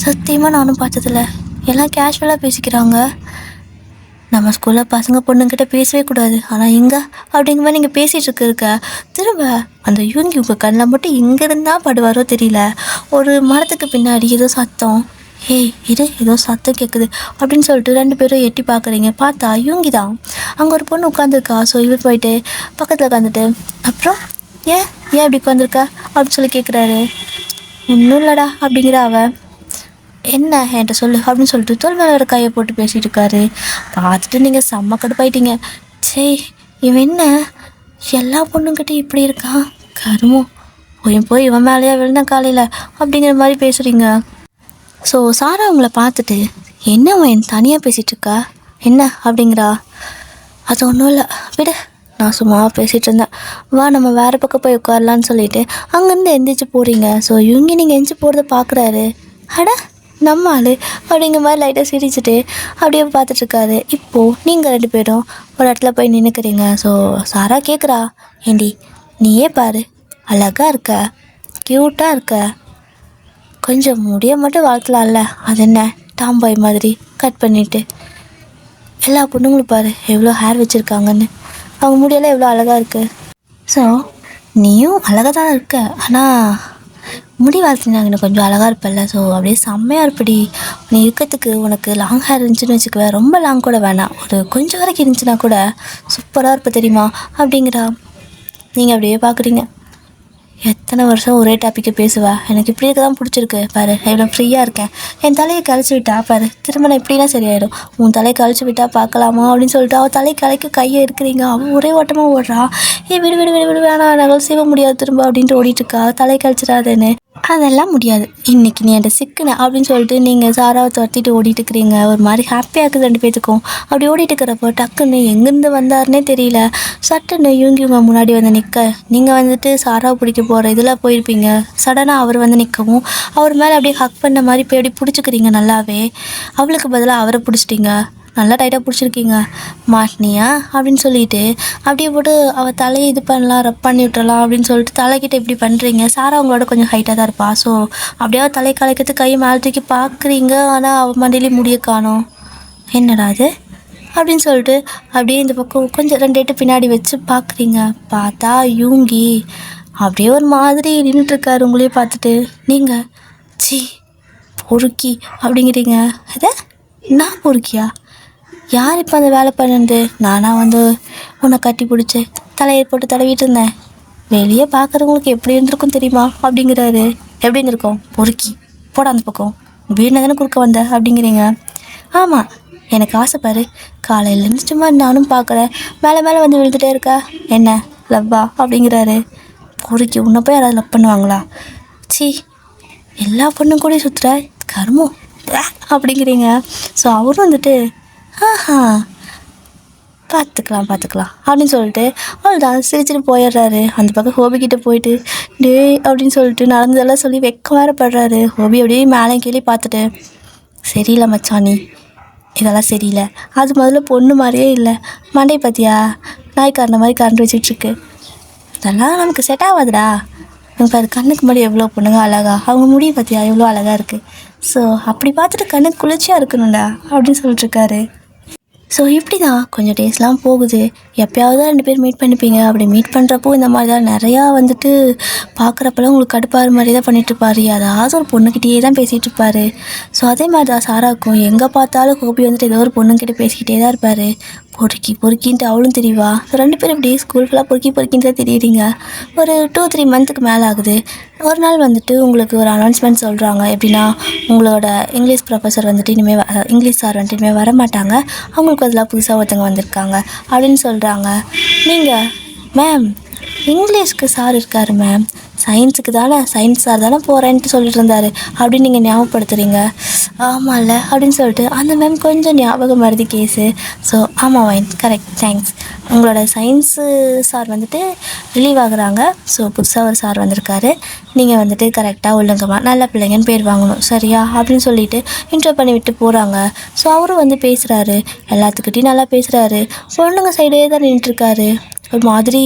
சத்தியமாக நானும் பார்த்ததில்ல, எல்லாம் கேஷுவலாக பேசிக்கிறாங்க. நம்ம ஸ்கூலில் பசங்க பொண்ணுங்கிட்ட பேசவே கூடாது, ஆனால் இங்கே அப்படிங்கிற மாதிரி நீங்கள் பேசிகிட்டு இருக்க திரும்ப அந்த யூங்கி உங்கள் கண்ணில் மட்டும் எங்கேருந்து தான் படுவாரோ தெரியல. ஒரு மரத்துக்கு பின்னாடி ஏதோ சத்தம், ஏய் இது ஏதோ சத்தம் கேட்குது அப்படின்னு சொல்லிட்டு 2 பேரும் எட்டி பார்க்குறீங்க. பார்த்தா யூங்கி தான். அங்கே ஒரு பொண்ணு உட்காந்துருக்கா. ஸோ இவர் போயிட்டு பக்கத்தில் உட்காந்துட்டு, அப்புறம் ஏன் அப்படி உட்காந்துருக்கா அப்படின்னு சொல்லி கேட்குறாரு. ஒன்றும் இல்லைடா அப்படிங்கிற அவன். என்ன என்கிட்ட சொல்லு அப்படின்னு சொல்லிட்டு தோல் மேலே கையை போட்டு பேசிகிட்டு இருக்காரு. பார்த்துட்டு நீங்கள் செம்ம கடுப்பாயிட்டீங்க. சே இவன் என்ன எல்லா பொண்ணுங்கிட்ட இப்படி இருக்கான், கருமம் போய் இவன் மேலேயா விழுந்தான் காலையில் அப்படிங்கிற மாதிரி பேசுகிறீங்க. ஸோ சாரா அவங்கள பார்த்துட்டு, என்ன அவன் தனியாக பேசிகிட்ருக்கா என்ன அப்படிங்கிறா. அது ஒன்றும் இல்லை விடு, நான் சும்மா பேசிகிட்டு இருந்தேன், வா நம்ம வேறு பக்கம் போய் உட்காரலான்னு சொல்லிட்டு அங்கேருந்து எந்திரிச்சு போகிறீங்க. ஸோ இவங்க நீங்கள் எந்திரிச்சு போகிறத பார்க்குறாரு. அட நம்ம ஆள் அப்படிங்கிற மாதிரி லைட்டாக சிரிச்சுட்டு அப்படியே பார்த்துட்ருக்காரு. இப்போது நீங்கள் 2 பேரும் ஒரு இடத்துல போய் நின்றுக்கிறீங்க. ஸோ சாரா கேட்குறா, ஏண்டி நீயே பாரு, அழகாக இருக்க, க்யூட்டாக இருக்க, கொஞ்சம் முடிய மட்டும் வளர்த்தலாம்ல, அது என்ன டாம்பாய் மாதிரி கட் பண்ணிவிட்டு. எல்லா பொண்ணுங்களும் பாரு எவ்வளோ ஹேர் வச்சுருக்காங்கன்னு, அவங்க முடியெல்லாம் எவ்வளோ அழகாக இருக்குது. ஸோ நீயும் அழகாக தானே இருக்க, ஆனால் முடி வளர்த்தினாங்க இன்னும் கொஞ்சம் அழகாக இருப்பல்ல. ஸோ அப்படியே செம்மையாக இருப்படி, நீ இருக்கிறதுக்கு உனக்கு லாங் ஹேர் இருந்துச்சுன்னு வச்சுக்குவேன், ரொம்ப லாங் கூட வேணாம், ஒரு கொஞ்சம் வரைக்கும் இருந்துச்சுன்னா கூட சூப்பராக இருப்ப தெரியுமா அப்படிங்கிறா. நீங்கள் அப்படியே பார்க்குறீங்க. எத்தனை வருஷம் ஒரே டாப்பிக்கை பேசுவேன், எனக்கு இப்படி இருக்க தான் பிடிச்சிருக்கு பாரு, எவ்வளோ ஃப்ரீயாக இருக்கேன், என் தலையை கழிச்சு விட்டா பாரு திரும்ப நான் இப்படிலாம் சரியாயிடும், உன் தலையை கழிச்சு விட்டா பார்க்கலாமா அப்படின்னு சொல்லிட்டு அவள் தலையை கலைக்க கையை இருக்கிறீங்க. அவன் ஒரே ஓட்டமாக ஓடுறா. விடு விடு விடு விடு வேணாம், நகல் செய்ய முடியாது திரும்ப அப்படின்ட்டு ஓடிட்டுருக்கா. தலையை கழிச்சிடாதேன்னு. அதெல்லாம் முடியாது, இன்றைக்கி நீ என்கிட்ட சிக்கன அப்படின்னு சொல்லிட்டு நீங்கள் சாராவை துரத்திட்டு ஓடிட்டு இருக்கிறீங்க. ஒரு மாதிரி ஹாப்பியாக இருக்குது 2 பேத்துக்கும். அப்படி ஓடிட்டு இருக்கிறப்போ டக்குன்னு எங்கேருந்து வந்தாருன்னே தெரியல, சட்டுன்னு இவங்க முன்னாடி வந்து நிற்க, நீங்கள் வந்துட்டு சாராவை பிடிக்க போகிற இதில் போயிருப்பீங்க. சடனாக அவர் வந்து நிற்கவும் அவர் மேலே அப்படியே ஹக் பண்ண மாதிரி போய் அப்படி பிடிச்சிக்கிறீங்க நல்லாவே. அவளுக்கு பதிலாக அவரை பிடிச்சிட்டிங்க, நல்லா டைட்டாக பிடிச்சிருக்கீங்க. மாட்டினியா அப்படின்னு சொல்லிட்டு அப்படியே போட்டு அவள் தலையை இது பண்ணலாம், ரப் பண்ணி விட்டுறலாம் அப்படின்னு சொல்லிட்டு தலைக்கிட்ட இப்படி பண்ணுறீங்க. சாரா அவங்களோட கொஞ்சம் ஹைட்டாக தான் இருப்பா. ஸோ அப்படியே அவள் தலை கலைக்கிறதுக்கு கையை மேலே தூக்கி பார்க்குறீங்க. ஆனால் அவள் மண்டியிலே முடிய காணோம். என்னடா அது அப்படின்னு சொல்லிட்டு அப்படியே இந்த பக்கம் கொஞ்சம் 2 எட்டு பின்னாடி வச்சு பார்க்குறீங்க. பார்த்தா யூங்கி அப்படியே ஒரு மாதிரி நின்றுட்டுருக்காரு உங்களையே பார்த்துட்டு. நீங்கள் சி பொறுக்கி அப்படிங்கிறீங்க. அதை நான் பொறுக்கியா, யார் இப்போ அந்த வேலை பண்ணுறது, நானாக வந்து உன்னை கட்டி பிடிச்சி தலையை போட்டு தடவிட்டு இருந்தேன், வெளியே பார்க்குறவங்களுக்கு எப்படி இருந்திருக்கும் தெரியுமா அப்படிங்கிறாரு. எப்படி இருந்திருக்கும், பொறுக்கி போட அந்த பக்கம், வீணை தானே குறுக்க வந்த அப்படிங்கிறீங்க. ஆமாம் எனக்கு ஆசைப்பாரு, காலையிலேருந்து சும்மா நானும் பார்க்குறேன், மேலே மேலே வந்து விழுந்துட்டே இருக்கா, என்ன லவ்வா அப்படிங்கிறாரு. பொறுக்கி உன்னை போய் யாராவது லவ் பண்ணுவாங்களா, சி எல்லா பொண்ணும் கூட சுற்றுற கருமம் அப்படிங்கிறீங்க. ஸோ அவரும் வந்துட்டு ஆஹா பார்த்துக்கலாம் அப்படின்னு சொல்லிட்டு அவ்வளோதான் சிரிச்சுட்டு போயிடுறாரு. அந்த பக்கம் ஹோபிக்கிட்ட போயிட்டு டே அப்படின்னு சொல்லிட்டு நடந்ததெல்லாம் சொல்லி வெக்கம் வேறு படுறாரு. ஹோபி அப்படியே மேலே கீழே பார்த்துட்டு, சரியில்லை மச்சானி இதெல்லாம் சரியில்லை, அது முதல்ல பொண்ணு மாதிரியே இல்லை, மண்டை பார்த்தியா நாய்க்காரன மாதிரி கரண்ட் வச்சுட்ருக்கு, இதெல்லாம் நமக்கு செட் ஆகாதுடா, எனக்கு அது கண்ணுக்கு முன்னாடி எவ்வளோ பொண்ணுங்க அழகா, அவங்க முடிய பார்த்தியா எவ்வளோ அழகாக இருக்குது, ஸோ அப்படி பார்த்துட்டு கண்ணுக்கு குளிர்ச்சியாக இருக்கணும்டா அப்படின்னு சொல்லிட்டுருக்காரு. ஸோ இப்படி தான் கொஞ்சம் டேஸ்லாம் போகுது. எப்போயாவது தான் 2 பேர் மீட் பண்ணிப்பீங்க. அப்படி மீட் பண்ணுறப்போ இந்த மாதிரி தான் நிறையா வந்துட்டு பார்க்குறப்பெல்லாம் உங்களுக்கு கடுப்பாகிற மாதிரி தான் பண்ணிகிட்ருப்பாரு. அதாவது ஒரு பொண்ணுக்கிட்டே தான் பேசிகிட்டு இருப்பார். ஸோ அதே மாதிரி தான் சாராக்கும் எங்கே பார்த்தாலும் ஹோபி வந்துட்டு ஏதோ ஒரு பொண்ணுக்கிட்ட பேசிக்கிட்டே தான் இருப்பார். பொறுக்கின்ட்டு அவளும் தெரியவா. ஸோ 2 பேரும் இப்படி ஸ்கூல் ஃபுல்லாக பொறுக்கின்னு தான் தெரியுறீங்க. ஒரு 2-3 மந்த்துக்கு மேலே ஆகுது. ஒரு நாள் வந்துட்டு உங்களுக்கு ஒரு அனௌன்ஸ்மெண்ட் சொல்கிறாங்க. எப்படின்னா உங்களோட இங்கிலீஷ் ப்ரொஃபஸர் வந்துட்டு இனிமேல் இங்கிலீஷ் சார் வந்துட்டு இனிமேல் வரமாட்டாங்க, அவங்களுக்கு அதில் புதுசாக ஒருத்தவங்க வந்திருக்காங்க அப்படின்னு சொல்கிறாங்க. நீங்கள் மேம் இங்கிலீஷ்க்கு சார் இருக்கார் மேம், சயின்ஸுக்கு தானே, சயின்ஸ் சார் தானே போகிறேன்ட்டு சொல்லிட்டு இருந்தாரு அப்படின்னு நீங்கள் ஞாபகப்படுத்துகிறீங்க. ஆமாம்ல அப்படின்னு சொல்லிட்டு அந்த மேம் கொஞ்சம் ஞாபகம் மருதி கேஸு. ஸோ ஆமாம் வைன், கரெக்ட், தேங்க்ஸ். உங்களோட சயின்ஸு சார் வந்துட்டு ரிலீவ் ஆகுறாங்க. ஸோ புதுசாக ஒரு சார் வந்திருக்காரு. நீங்கள் வந்துட்டு கரெக்டாக ஒழுங்கம்மா நல்ல பிள்ளைங்கன்னு பேர் வாங்கணும் சரியா அப்படின்னு சொல்லிட்டு இன்ட்ரோ பண்ணி விட்டு போகிறாங்க. ஸோ அவரும் வந்து பேசுகிறாரு, எல்லாத்துக்கிட்டையும் நல்லா பேசுகிறாரு. பொண்ணுங்க சைடே தான் நின்றுருக்காரு. ஒரு மாதிரி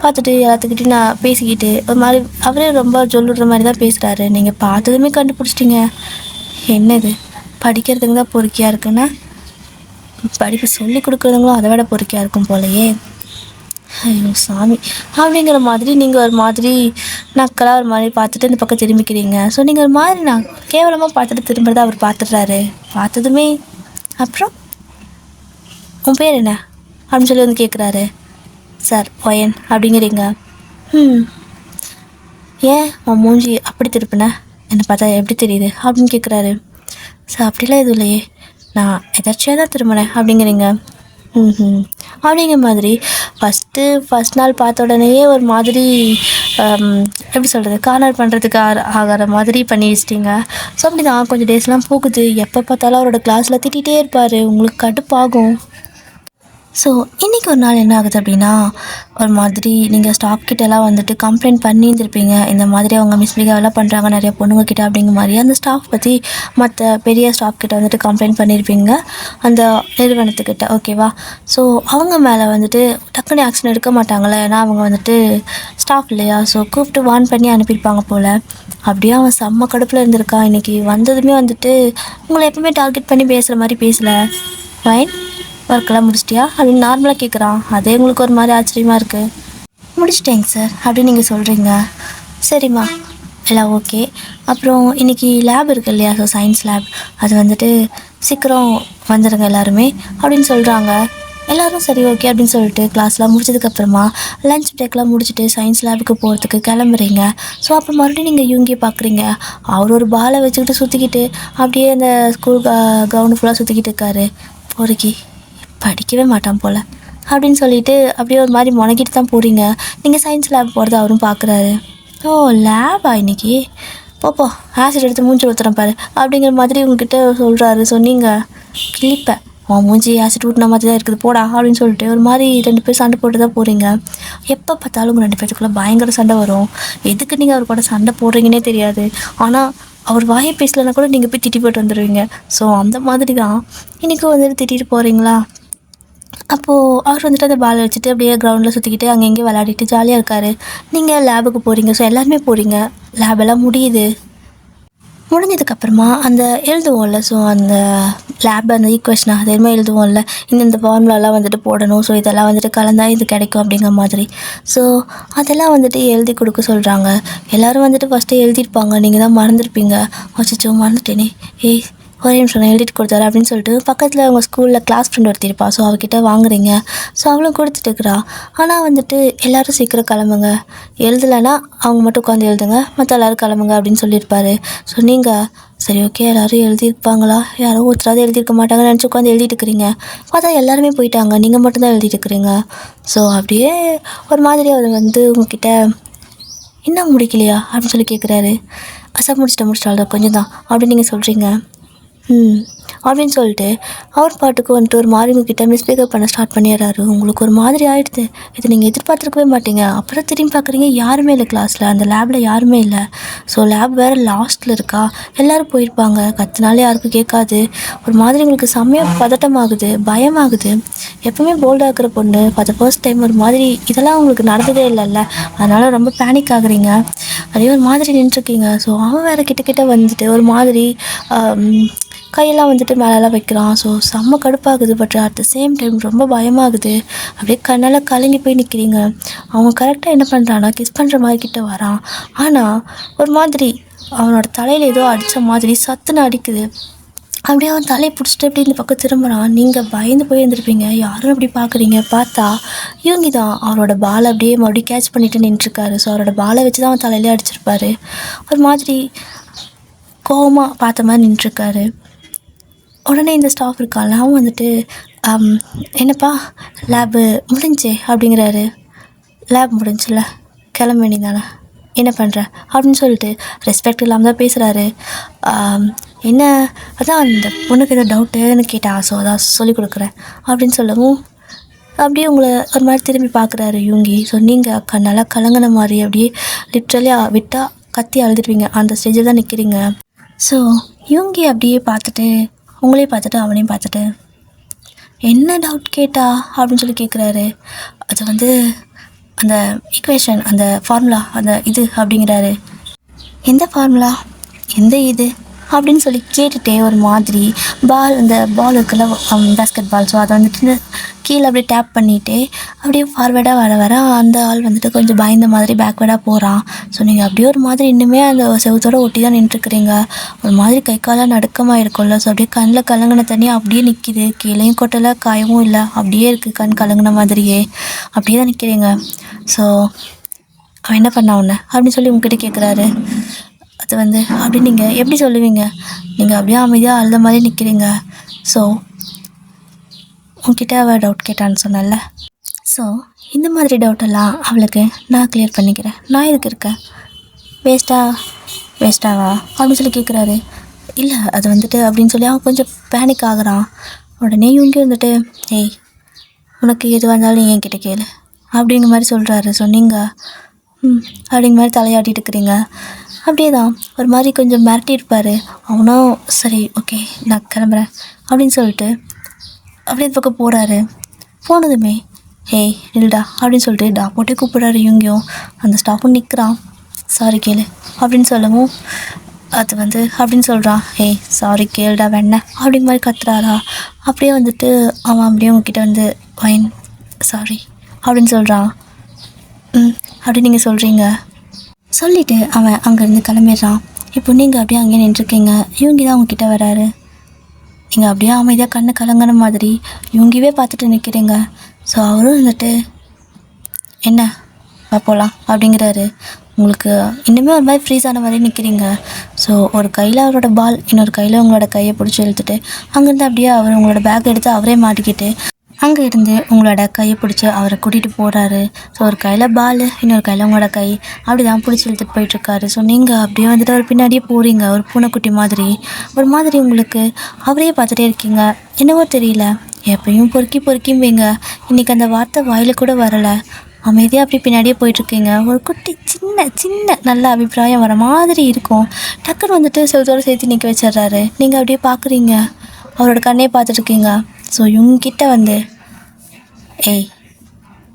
பார்த்துட்டு எல்லாத்துக்கிட்டையும் நான் பேசிக்கிட்டு ஒரு மாதிரி அவரே ரொம்ப சொல்லுற மாதிரி தான் பேசுகிறாரு. நீங்கள் பார்த்ததுமே கண்டுபிடிச்சிட்டிங்க. என்னது படிக்கிறதுக்கு தான் பொறுக்கியாக இருக்குன்னா, படிப்பு சொல்லி கொடுக்குறதுங்களும் அதை விட பொறுக்கியாக இருக்கும் போலையே. ஐயோ சாமி அப்படிங்கிற மாதிரி நீங்கள் ஒரு மாதிரி நக்கலாக ஒரு மாதிரி பார்த்துட்டு இந்த பக்கம் திரும்பிக்கிறீங்க. ஸோ நீங்கள் ஒரு மாதிரி நான் கேவலமாக பார்த்துட்டு திரும்புறத அவர் பார்த்துட்றாரு. பார்த்ததுமே அப்புறம் உன் பேர் என்ன அப்படின்னு சொல்லி வந்து கேட்குறாரு. சார் ஒயன் அப்படிங்கிறீங்க. ஏன் உன் மூஞ்சி அப்படி திருப்பின, என்னை பார்த்தா எப்படி தெரியுது அப்படின்னு கேட்குறாரு. சார் அப்படிலாம் எதுவும் இல்லையே, நான் எதாச்சியாக தான் திரும்பினேன் அப்படிங்கிறீங்க. அப்படிங்கிற மாதிரி ஃபஸ்ட் நாள் பார்த்த உடனேயே ஒரு மாதிரி எப்படி சொல்கிறது, கார்னர் பண்ணுறதுக்கு ஆகிற மாதிரி பண்ணி வச்சிட்டிங்க. ஸோ அப்படி தான் கொஞ்சம் டேஸ்லாம் போகுது. எப்போ பார்த்தாலும் அவரோட கிளாஸில் திட்டிகிட்டே இருப்பார். உங்களுக்கு கடுப்பாகும். ஸோ இன்றைக்கி ஒரு நாள் என்ன ஆகுது அப்படின்னா, ஒரு மாதிரி நீங்கள் ஸ்டாஃப் கிட்டலாம் வந்துட்டு கம்ப்ளைண்ட் பண்ணியிருந்துருப்பீங்க. இந்த மாதிரி அவங்க மிஸ்பிஹேவெல்லாம் பண்ணுறாங்க நிறைய பொண்ணுங்க கிட்ட அப்படிங்கிற மாதிரி. அந்த ஸ்டாஃப் பற்றி மற்ற பெரிய ஸ்டாஃப் கிட்ட வந்துட்டு கம்ப்ளைண்ட் பண்ணியிருப்பீங்க அந்த நிறுவனத்துக்கிட்ட, ஓகேவா? ஸோ அவங்க மேலே வந்துட்டு டக்குனு ஆக்ஷன் எடுக்க மாட்டாங்களே, ஏன்னா அவங்க வந்துட்டு ஸ்டாஃப் இல்லையா. ஸோ கூப்பிட்டு வார்ன் பண்ணி அனுப்பியிருப்பாங்க போல். அப்படியே அவன் செம்ம கடுப்பில் இருந்திருக்கான். இன்றைக்கி வந்ததுமே வந்துட்டு உங்களை எப்பவுமே டார்கெட் பண்ணி பேசுகிற மாதிரி பேசலை. ஃபைன், ஒர்க்கெல்லாம் முடிச்சிட்டியா அப்படின்னு நார்மலாக கேட்குறான். அதே உங்களுக்கு ஒரு மாதிரி ஆச்சரியமாக இருக்குது. முடிச்சிட்டேங்க சார் அப்படின்னு நீங்கள் சொல்கிறீங்க. சரிம்மா எல்லாம் ஓகே. அப்புறம் இன்றைக்கி லேப் இருக்குது இல்லையா, ஸோ சயின்ஸ் லேப், அது வந்துட்டு சீக்கிரம் வந்துடுங்க எல்லாருமே அப்படின்னு சொல்கிறாங்க. எல்லோரும் சரி ஓகே அப்படின்னு சொல்லிட்டு கிளாஸ்லாம் முடிச்சதுக்கப்புறமா லஞ்ச் பிரேக்லாம் முடிச்சுட்டு சயின்ஸ் லேபுக்கு போகிறதுக்கு கிளம்புறீங்க. ஸோ அப்போ மறுபடியும் நீங்கள் யூங்கி பார்க்குறீங்க. அவர் ஒரு பாலை வச்சுக்கிட்டு சுற்றிக்கிட்டு அப்படியே அந்த ஸ்கூல் கிரவுண்டு ஃபுல்லாக சுற்றிக்கிட்டு இருக்காரு. பொறுக்கி படிக்கவே மாட்டான் போல் அப்படின்னு சொல்லிட்டு அப்படியே ஒரு மாதிரி முனக்கிட்டு தான் போகிறீங்க. நீங்கள் சயின்ஸ் லேப் போகிறது அவரும் பார்க்குறாரு. ஓ லேபா இன்னைக்கு, போப்போ ஆசிட் எடுத்து மூஞ்சி ஊற்றுறேன் பாரு அப்படிங்கிற மாதிரி உங்ககிட்ட சொல்கிறாரு. ஸோ நீங்கள் கிளிப்பேன், உன் மூஞ்சி ஆசிட் ஊட்டின மாதிரி தான் இருக்குது போடா அப்படின்னு சொல்லிட்டு ஒரு மாதிரி 2 பேர் சண்டை போட்டு தான் போகிறீங்க. எப்போ பார்த்தாலும் உங்கள் 2 பேத்துக்குள்ளே பயங்கர சண்டை வரும். எதுக்கு நீங்கள் அவர் கூட சண்டை போடுறீங்கன்னே தெரியாது. ஆனால் அவர் வாயை பேசலைன்னா கூட நீங்கள் போய் திட்டி போட்டு வந்துடுவீங்க. ஸோ அந்த மாதிரி தான் இன்றைக்கும் வந்துட்டு திட்டிட்டு போகிறீங்களா. அப்போது அவர் வந்துட்டு அந்த பால் வச்சுட்டு அப்படியே கிரவுண்டில் சுற்றிக்கிட்டு அங்கங்கே விளையாடிட்டு ஜாலியாக இருக்கார். நீங்கள் லேபுக்கு போகிறீங்க. ஸோ எல்லாருமே போகிறீங்க. லேபெல்லாம் முடியுது. முடிஞ்சதுக்கப்புறமா அந்த எழுதுவோம்ல, ஸோ அந்த லேப் அந்த ஈக்குவேஷன் அதே மாதிரி எழுதுவோம்ல, இந்த ஃபார்முலாலாம் வந்துட்டு போடணும், ஸோ இதெல்லாம் வந்துட்டு கலந்தால் இது கிடைக்கும் அப்படிங்கிற மாதிரி. ஸோ அதெல்லாம் வந்துட்டு எழுதி கொடுக்க சொல்கிறாங்க. எல்லோரும் வந்துட்டு ஃபஸ்ட்டு எழுதியிருப்பாங்க. நீங்கள் தான் மறந்துருப்பீங்க. அச்சோ மறந்துட்டேனே, ஏய் ஒரே நிமிஷம் நான் எழுதிட்டு கொடுத்தாரு அப்படின்னு சொல்லிட்டு பக்கத்தில் அவங்க ஸ்கூலில் கிளாஸ் ஃப்ரெண்ட் ஒருத்தி இருப்பா. ஸோ அவகிட்ட வாங்குறீங்க. ஸோ அவளும் கொடுத்துட்டுருக்குறா. ஆனால் வந்துட்டு எல்லோரும் சீக்கிரம் கிளம்புங்க, எழுதலைன்னா அவங்க மட்டும் உட்காந்து எழுதுங்க, மற்ற எல்லோரும் கிளம்புங்க அப்படின்னு சொல்லியிருப்பாரு. ஸோ நீங்கள் சரி ஓகே எல்லோரும் எழுதியிருப்பாங்களா, யாரோ ஒருத்தராவது எழுதியிருக்க மாட்டாங்கன்னு நினச்சி உட்காந்து எழுதிட்டு இருக்கிறீங்க. பார்த்தா எல்லாருமே போயிட்டாங்க, நீங்கள் மட்டும்தான் எழுதிட்டு இருக்கிறீங்க. ஸோ அப்படியே ஒரு மாதிரி அவர் வந்து உங்ககிட்ட இன்னும் முடிக்கலையா அப்படின்னு சொல்லி கேட்குறாரு. சார் முடிச்சிட்டேன் கொஞ்சம் தான் அப்படின்னு நீங்கள் சொல்கிறீங்க. அப்படின்னு சொல்லிட்டு அவர் பாட்டுக்கு வந்துட்டு ஒரு மாதிரி உங்ககிட்ட மிஸ்பிஹேவ் பண்ண ஸ்டார்ட் பண்ணிடுறாரு. உங்களுக்கு ஒரு மாதிரி ஆகிடுது. இது நீங்கள் எதிர்பார்த்துருக்கவே மாட்டீங்க. அப்புறம் திரும்பி பார்க்குறீங்க, யாருமே இல்லை கிளாஸில், அந்த லேபில் யாருமே இல்லை. ஸோ லேப் வேறு லாஸ்ட்டில் இருக்கா, எல்லோரும் போயிருப்பாங்க. கற்றுனாலே யாருக்கும் கேட்காது. ஒரு மாதிரி உங்களுக்கு செம்மையாக பதட்டமாகுது, பயமாகுது. எப்பவுமே போல்டாக இருக்கிற பொண்ணு ஃபார் த ஃபர்ஸ்ட் டைம் ஒரு மாதிரி இதெல்லாம் உங்களுக்கு நடந்ததே இல்லைல்ல, அதனால் ரொம்ப பேனிக் ஆகுறீங்க. அதே ஒரு மாதிரி நின்றுருக்கீங்க. ஸோ அவன் வேறு கிட்ட வந்துட்டு ஒரு மாதிரி கையெல்லாம் வந்துட்டு மேலெல்லாம் வைக்கிறான். ஸோ செம்ம கடுப்பாகுது. But at the same time ரொம்ப பயமாகுது. அப்படியே கண்ணால் கலங்கி போய் நிற்கிறீங்க. அவங்க கரெக்டாக என்ன பண்ணுறான்னா கிஸ் பண்ணுற மாதிரி கிட்ட வரான். ஆனால் ஒரு மாதிரி அவனோட தலையில் ஏதோ அடித்த மாதிரி சத்துன்னு அடிக்குது. அப்படியே அவன் தலையை பிடிச்சிட்டு அப்படி இந்த பக்கம் திரும்புகிறான். நீங்கள் பயந்து போய் இருந்திருப்பீங்க. யாரும் அப்படி பார்க்குறீங்க. பார்த்தா இவங்க தான் அவரோட பாலை அப்படியே மறுபடியும் கேட்ச் பண்ணிட்டு நின்றுருக்காரு. ஸோ அவரோட பாலை வச்சு தான் அவன் தலையிலே அடிச்சிருப்பாரு. ஒரு மாதிரி கோவமாக பார்த்த மாதிரி நின்றுருக்காரு. உடனே இந்த ஸ்டாஃப் இருக்கால அவன் வந்துட்டு என்னப்பா லேபு முடிஞ்சே அப்படிங்கிறாரு. லேப் முடிஞ்சில்ல, கிளம்ப வேண்டியதானே என்ன பண்ணுற அப்படின்னு சொல்லிட்டு ரெஸ்பெக்ட் இல்லாமல் தான் பேசுகிறாரு. என்ன அதான் அந்த பொண்ணுக்கு ஏதோ டவுட்டுன்னு கேட்டா, ஸோ அதான் சொல்லிக் கொடுக்குறேன் அப்படின்னு சொல்லவும் அப்படியே உங்களை ஒரு மாதிரி திரும்பி பார்க்குறாரு யூங்கி. ஸோ நீங்கள் நல்லா கலங்கின மாதிரி அப்படியே லிட்ரலி விட்டால் கத்தி அழுதுருவீங்க, அந்த ஸ்டேஜில் தான் நிற்கிறீங்க. ஸோ யூங்கி அப்படியே பார்த்துட்டு உங்களையும் பார்த்துட்டு அவனையும் பார்த்துட்டு என்ன டவுட் கேட்டா அப்படின்னு சொல்லி கேட்குறாரு. அது வந்து அந்த ஈக்குவேஷன், அந்த ஃபார்முலா, அந்த இது அப்படிங்கிறாரு. எந்த ஃபார்முலா, எந்த இது அப்படின்னு சொல்லி கேட்டுகிட்டே ஒரு மாதிரி அந்த பால் இருக்குல்ல, பேஸ்கெட் பால், ஸோ அதை வந்துட்டு கீழே அப்படியே டேப் பண்ணிவிட்டு அப்படியே ஃபார்வேர்டாக வர அந்த ஆள் வந்துட்டு கொஞ்சம் பயந்த மாதிரி பேக்வேர்டாக போகிறான். ஸோ நீங்கள் அப்படியே ஒரு மாதிரி இன்னுமே அந்த செவத்தோடு ஒட்டி தான் நின்றுருக்குறீங்க. ஒரு மாதிரி கை காலாக நடுக்கமாக இருக்கும்ல. ஸோ அப்படியே கண்ணில் கலங்கின தண்ணி அப்படியே நிற்கிது, கீழேயும் கொட்டலை காயவும் இல்லை, அப்படியே இருக்குது கண் கலங்கின மாதிரியே அப்படியே தான் நிற்கிறீங்க. ஸோ அவன் என்ன பண்ணா உன்னை அப்படின்னு சொல்லி உங்ககிட்ட கேட்குறாரு. அது வந்து அப்படி நீங்கள் எப்படி சொல்லுவீங்க, நீங்கள் அப்படியே அமைதியாக அழுத மாதிரி நிற்கிறீங்க. ஸோ உங்ககிட்ட அவள் டவுட் கேட்டான்னு சொன்னல. ஸோ இந்த மாதிரி டவுட்டெல்லாம் அவளுக்கு நான் கிளியர் பண்ணிக்கிறேன், நான் எதுக்கு இருக்கேன், வேஸ்ட்டாவா அப்படின்னு சொல்லி கேட்குறாரு. இல்லை அது வந்துட்டு அப்படின்னு சொல்லி அவன் கொஞ்சம் பேனிக் ஆகுறான். உடனே இவங்க வந்துட்டு ஏய் உனக்கு எதுவாக இருந்தாலும் நீ என்கிட்ட கேளு அப்படிங்கிற மாதிரி சொல்கிறாரு. ஸோ நீங்கள் அப்படிங்கிற மாதிரி தலையாட்டிட்டு இருக்கிறீங்க. அப்படியே தான் ஒரு மாதிரி கொஞ்சம் மிரட்டியிருப்பார். அவனும் சரி ஓகே நான் கிளம்புறேன் அப்படின்னு சொல்லிட்டு அப்படியே இந்த பக்கம் போகிறாரு. போனதுமே ஹேய் நில்டா அப்படின்னு சொல்லிட்டு போட்டே கூப்பிட்றாரு. இவங்கையும் அந்த ஸ்டாஃபும் நிற்கிறான். சாரி கேளு அப்படின்னு சொல்லவும் அது வந்து அப்படின்னு சொல்கிறான். ஹேய் சாரி கேளுடா வேண அப்படிங்க மாதிரி கத்துறாரா. அப்படியே வந்துட்டு அவன் அப்படியே உங்ககிட்ட வந்து வைன் சாரி அப்படின்னு சொல்கிறான். அப்படி நீங்கள் சொல்கிறீங்க சொல்லிவிட்டு அவன் அங்கேருந்து கிளம்பிடுறான். இப்போ நீங்கள் அப்படியே அங்கேயே நின்றுருக்கீங்க. இவங்கி தான் உங்ககிட்ட வராரு. நீங்கள் அப்படியே அமைதியாக கண்ணு கலங்கின மாதிரி இவங்கவே பார்த்துட்டு நிற்கிறீங்க. ஸோ அவரும் வந்துட்டு என்ன போகலாம் அப்படிங்கிறாரு. உங்களுக்கு இன்னுமே ஒரு மாதிரி ஃப்ரீஸ் ஆன மாதிரி நிற்கிறீங்க. ஸோ ஒரு கையில் அவரோட பால், இன்னொரு கையில் உங்களோட கையை பிடிச்சி இழுத்துட்டு அங்கேருந்து அப்படியே அவர் உங்களோட பேக் எடுத்து அவரே மாட்டிக்கிட்டு அங்கே இருந்து உங்களோட கையை பிடிச்சி அவரை கூட்டிகிட்டு போகிறாரு. ஸோ ஒரு கையில் பால், இன்னொரு கையில் உங்களோட கை, அப்படி தான் பிடிச்சி இழுத்துட்டு போயிட்டுருக்காரு. ஸோ நீங்கள் அப்படியே வந்துட்டு அவர் பின்னாடியே போகிறீங்க, ஒரு பூனைக்குட்டி மாதிரி. ஒரு மாதிரி உங்களுக்கு அவரையே பார்த்துட்டே இருக்கீங்க. என்னவோ தெரியல, எப்பயும் பொறுக்கிம்பீங்க. இன்றைக்கி அந்த வார்த்தை வாயில் கூட வரலை. அமைதியாக அப்படி பின்னாடியே போயிட்டுருக்கீங்க. ஒரு குட்டி சின்ன நல்ல அபிப்பிராயம் வர மாதிரி இருக்கும். டக்குன்னு வந்துட்டு செவத்தோடு சேர்த்து நிற்க வச்சிட்றாரு. நீங்கள் அப்படியே பார்க்குறீங்க, அவரோட கண்ணே பார்த்துட்ருக்கீங்க. ஸோ இவங்ககிட்ட வந்து ஏய்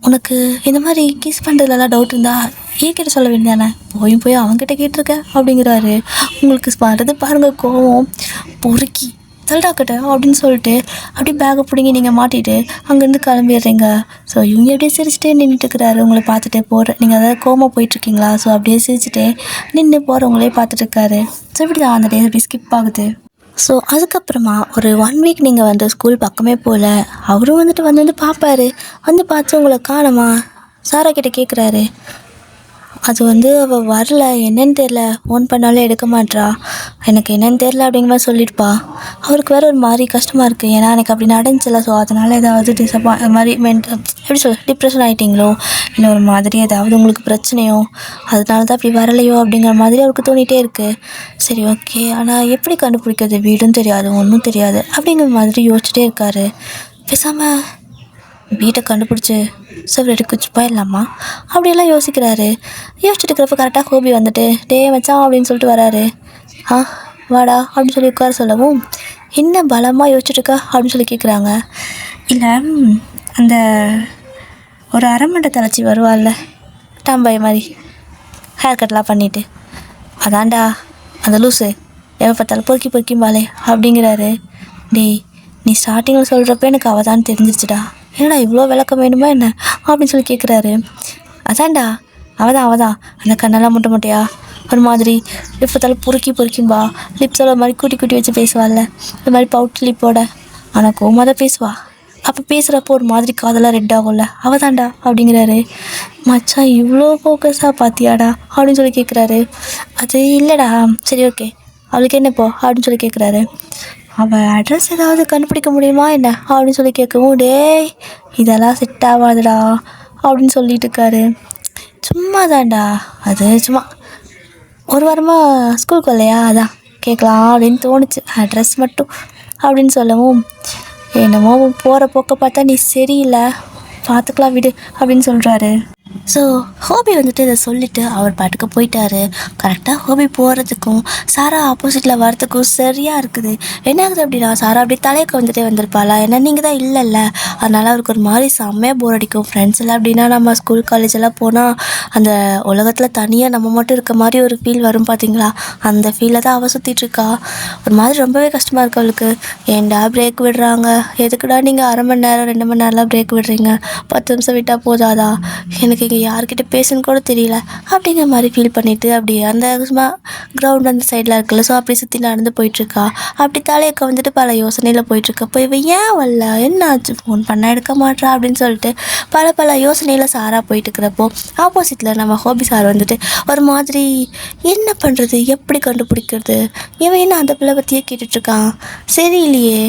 உனக்கு இந்த மாதிரி கிஸ் பண்ணுறதுலாம் டவுட் இருந்தால் ஏன்கிட்ட சொல்ல வேண்டியதானே, போய் அவங்ககிட்ட கேட்டிருக்க அப்படிங்கிறாரு. உங்களுக்கு பண்ணுறது பாருங்கள் கோவம், பொறுக்கி தள்ளாக்கட்ட அப்படின்னு சொல்லிட்டு அப்படியே பேக்கை பிடிங்கி நீங்கள் மாட்டிட்டு அங்கேருந்து கிளம்பிடுறீங்க. ஸோ இவங்க அப்படியே சிரிச்சுட்டே நின்றுட்டுருக்கிறாரு உங்களை பார்த்துட்டு போகிற. நீங்கள் அதாவது கோவமாக போயிட்டுருக்கீங்களா. ஸோ அப்படியே சிரிச்சுட்டே நின்று போகிறவங்களே பார்த்துட்ருக்காரு. ஸோ இப்படி தான் அந்த டே அப்படி ஸ்கிப் ஆகுது. ஸோ அதுக்கப்புறமா ஒரு 1 வீக் நீங்கள் வந்து ஸ்கூல் பக்கமே போகல. அவரும் வந்துட்டு வந்து பார்ப்பார். வந்து பார்த்து உங்களை காணுமா சாரா கிட்டே கேட்குறாரு. அது வந்து அவள் வரல, என்னன்னு தெரில, ஃபோன் பண்ணாலும் எடுக்க மாட்றா, எனக்கு என்னென்னு தெரில அப்படிங்கிற மாதிரி சொல்லியிருப்பா. அவருக்கு வேறு ஒரு மாதிரி கஷ்டமாக இருக்குது. ஏன்னா எனக்கு அப்படி நடந்துச்சுல. ஸோ அதனால் ஏதாவது மாதிரி எப்படி சொல்ல டிப்ரெஷன் ஆகிட்டிங்களோ, இல்லை ஒரு மாதிரி ஏதாவது உங்களுக்கு பிரச்சனையோ, அதனால தான் அப்படி வரலையோ அப்படிங்கிற மாதிரி அவருக்கு தோணிகிட்டே இருக்குது. சரி ஓகே, ஆனால் எப்படி கண்டுபிடிக்கிறது, வீடும் தெரியாது ஒன்றும் தெரியாது அப்படிங்கிற மாதிரி யோசிச்சுட்டே இருக்காரு. பேசாமல் வீட்டை கண்டுபிடிச்சி செவரேட்டு குச்சி போயிடலாமா அப்படியெல்லாம் யோசிக்கிறாரு. யோசிச்சுட்டு இருக்கிறப்ப கரெக்டாக ஹோபி வந்துட்டு டே மச்சான் அப்படின்னு சொல்லிட்டு வராரு. வாடா அப்படின்னு சொல்லி உட்கார சொல்லவும் என்ன பலமாக யோசிச்சுட்ருக்கா அப்படின்னு சொல்லி கேட்குறாங்க. இல்லை அந்த ஒரு அரமண்டை தலைச்சி வருவாள்ல டாம்பாய் மாதிரி ஹேர் கட்லாம் பண்ணிவிட்டு, அதான்டா அந்த லூஸு எவ்வளோ பார்த்தாலும் பொறுக்கிம்பாளே அப்படிங்கிறாரு. டேய் நீ ஸ்டார்டிங்கில் சொல்கிறப்ப எனக்கு அவள் தான் தெரிஞ்சிருச்சுடா, என்னடா இவ்வளோ விளக்கம் வேணுமா என்ன அப்படின்னு சொல்லி கேட்குறாரு. அதான்டா அவள் தான் அந்த கண்ணெல்லாம் முட்டையா ஒரு மாதிரி எப்போத்தாலும் பொறுக்கிம்பா, லிப்ஸில் ஒரு மாதிரி கூட்டி வச்சு பேசுவாள்ல, இந்த மாதிரி பவுட் லிப்போட. ஆனால் கோமா தான் பேசுவா. அப்போ பேசுகிறப்போ ஒரு மாதிரி காதெல்லாம் ரெட் ஆகும்ல, அவள் தான்டா அப்படிங்கிறாரு. மச்சான் இவ்வளோ ஃபோக்கஸாக பார்த்தியாடா அப்படின்னு சொல்லி கேட்குறாரு. அது இல்லைடா, சரி ஓகே அவளுக்கு என்ன இப்போ அப்படின்னு சொல்லி கேட்குறாரு. அவள் அட்ரஸ் ஏதாவது கண்டுபிடிக்க முடியுமா என்ன அப்படின்னு சொல்லி கேட்கவும், டேய் இதெல்லாம் செட் ஆகாதுடா அப்படின்னு சொல்லிட்டு இருக்காரு. சும்மா தான்டா, அது சும்மா ஒரு வாரமாக ஸ்கூலுக்கு வரலையா, அதான் கேட்கலாம் அப்படின்னு தோணுச்சு. அட்ரஸ் மட்டும் அப்படின்னு சொல்லவும், என்னமோ போகிற போக்க பார்த்தா நீ சரியில்லை, பார்த்துக்கலாம் விடு அப்படின்னு சொல்கிறாரு. ஸோ ஹோபி வந்துட்டு இதை சொல்லிவிட்டு அவர் பாட்டுக்கு போயிட்டாரு. கரெக்டாக ஹோபி போகிறதுக்கும் சாரா ஆப்போசிட்டில் வரத்துக்கும் சரியாக இருக்குது. என்ன ஆகுது அப்படின்னா, சாரா அப்படி தலையை வந்துட்டே வந்திருப்பாளா, ஏன்னா நீங்கள் தான் இல்லைல்ல, அதனால் அவருக்கு ஒரு மாதிரி செம்மையாக போர் அடிக்கும். ஃப்ரெண்ட்ஸ் எல்லாம் அப்படின்னா நம்ம ஸ்கூல் காலேஜ் எல்லாம் போனால் அந்த உலகத்தில் தனியாக நம்ம மட்டும் இருக்க மாதிரி ஒரு ஃபீல் வரும் பார்த்தீங்களா, அந்த ஃபீலில் தான் அவள் சுற்றிட்டுருக்கா. ஒரு மாதிரி ரொம்பவே கஷ்டமாக இருக்கு அவளுக்கு. ஏன்டா பிரேக் விடுறாங்க, எதுக்குடா நீங்கள் அரை மணி நேரம் 2 மணி நேரம்லாம் பிரேக் விடுறீங்க, 10 நிமிஷம் விட்டால் போதாதா, எனக்கு இங்கே யார்கிட்ட பேசுன்னு கூட தெரியல அப்படிங்கிற மாதிரி ஃபீல் பண்ணிவிட்டு அப்படியே அந்த சும்மா கிரவுண்ட் அந்த சைடில் இருக்குல்ல, ஸோ அப்படி சுற்றி நடந்து போயிட்டுருக்கா. அப்படி தலையக்க வந்துட்டு பல யோசனையில் போயிட்டுருக்கா. இப்போ இவன் ஏன் வரல, என்ன ஆச்சு, ஃபோன் பண்ண எடுக்க மாட்டா அப்படின்னு சொல்லிட்டு பல யோசனையில் சாராக போயிட்டு இருக்கிறப்போ ஆப்போசிட்டில் நம்ம ஹோபி சார் வந்துட்டு ஒரு மாதிரி என்ன பண்ணுறது, எப்படி கண்டுபிடிக்கிறது, இவன் என்ன அந்த பிள்ளை பற்றியே கேட்டுட்ருக்கான், சரி இல்லையே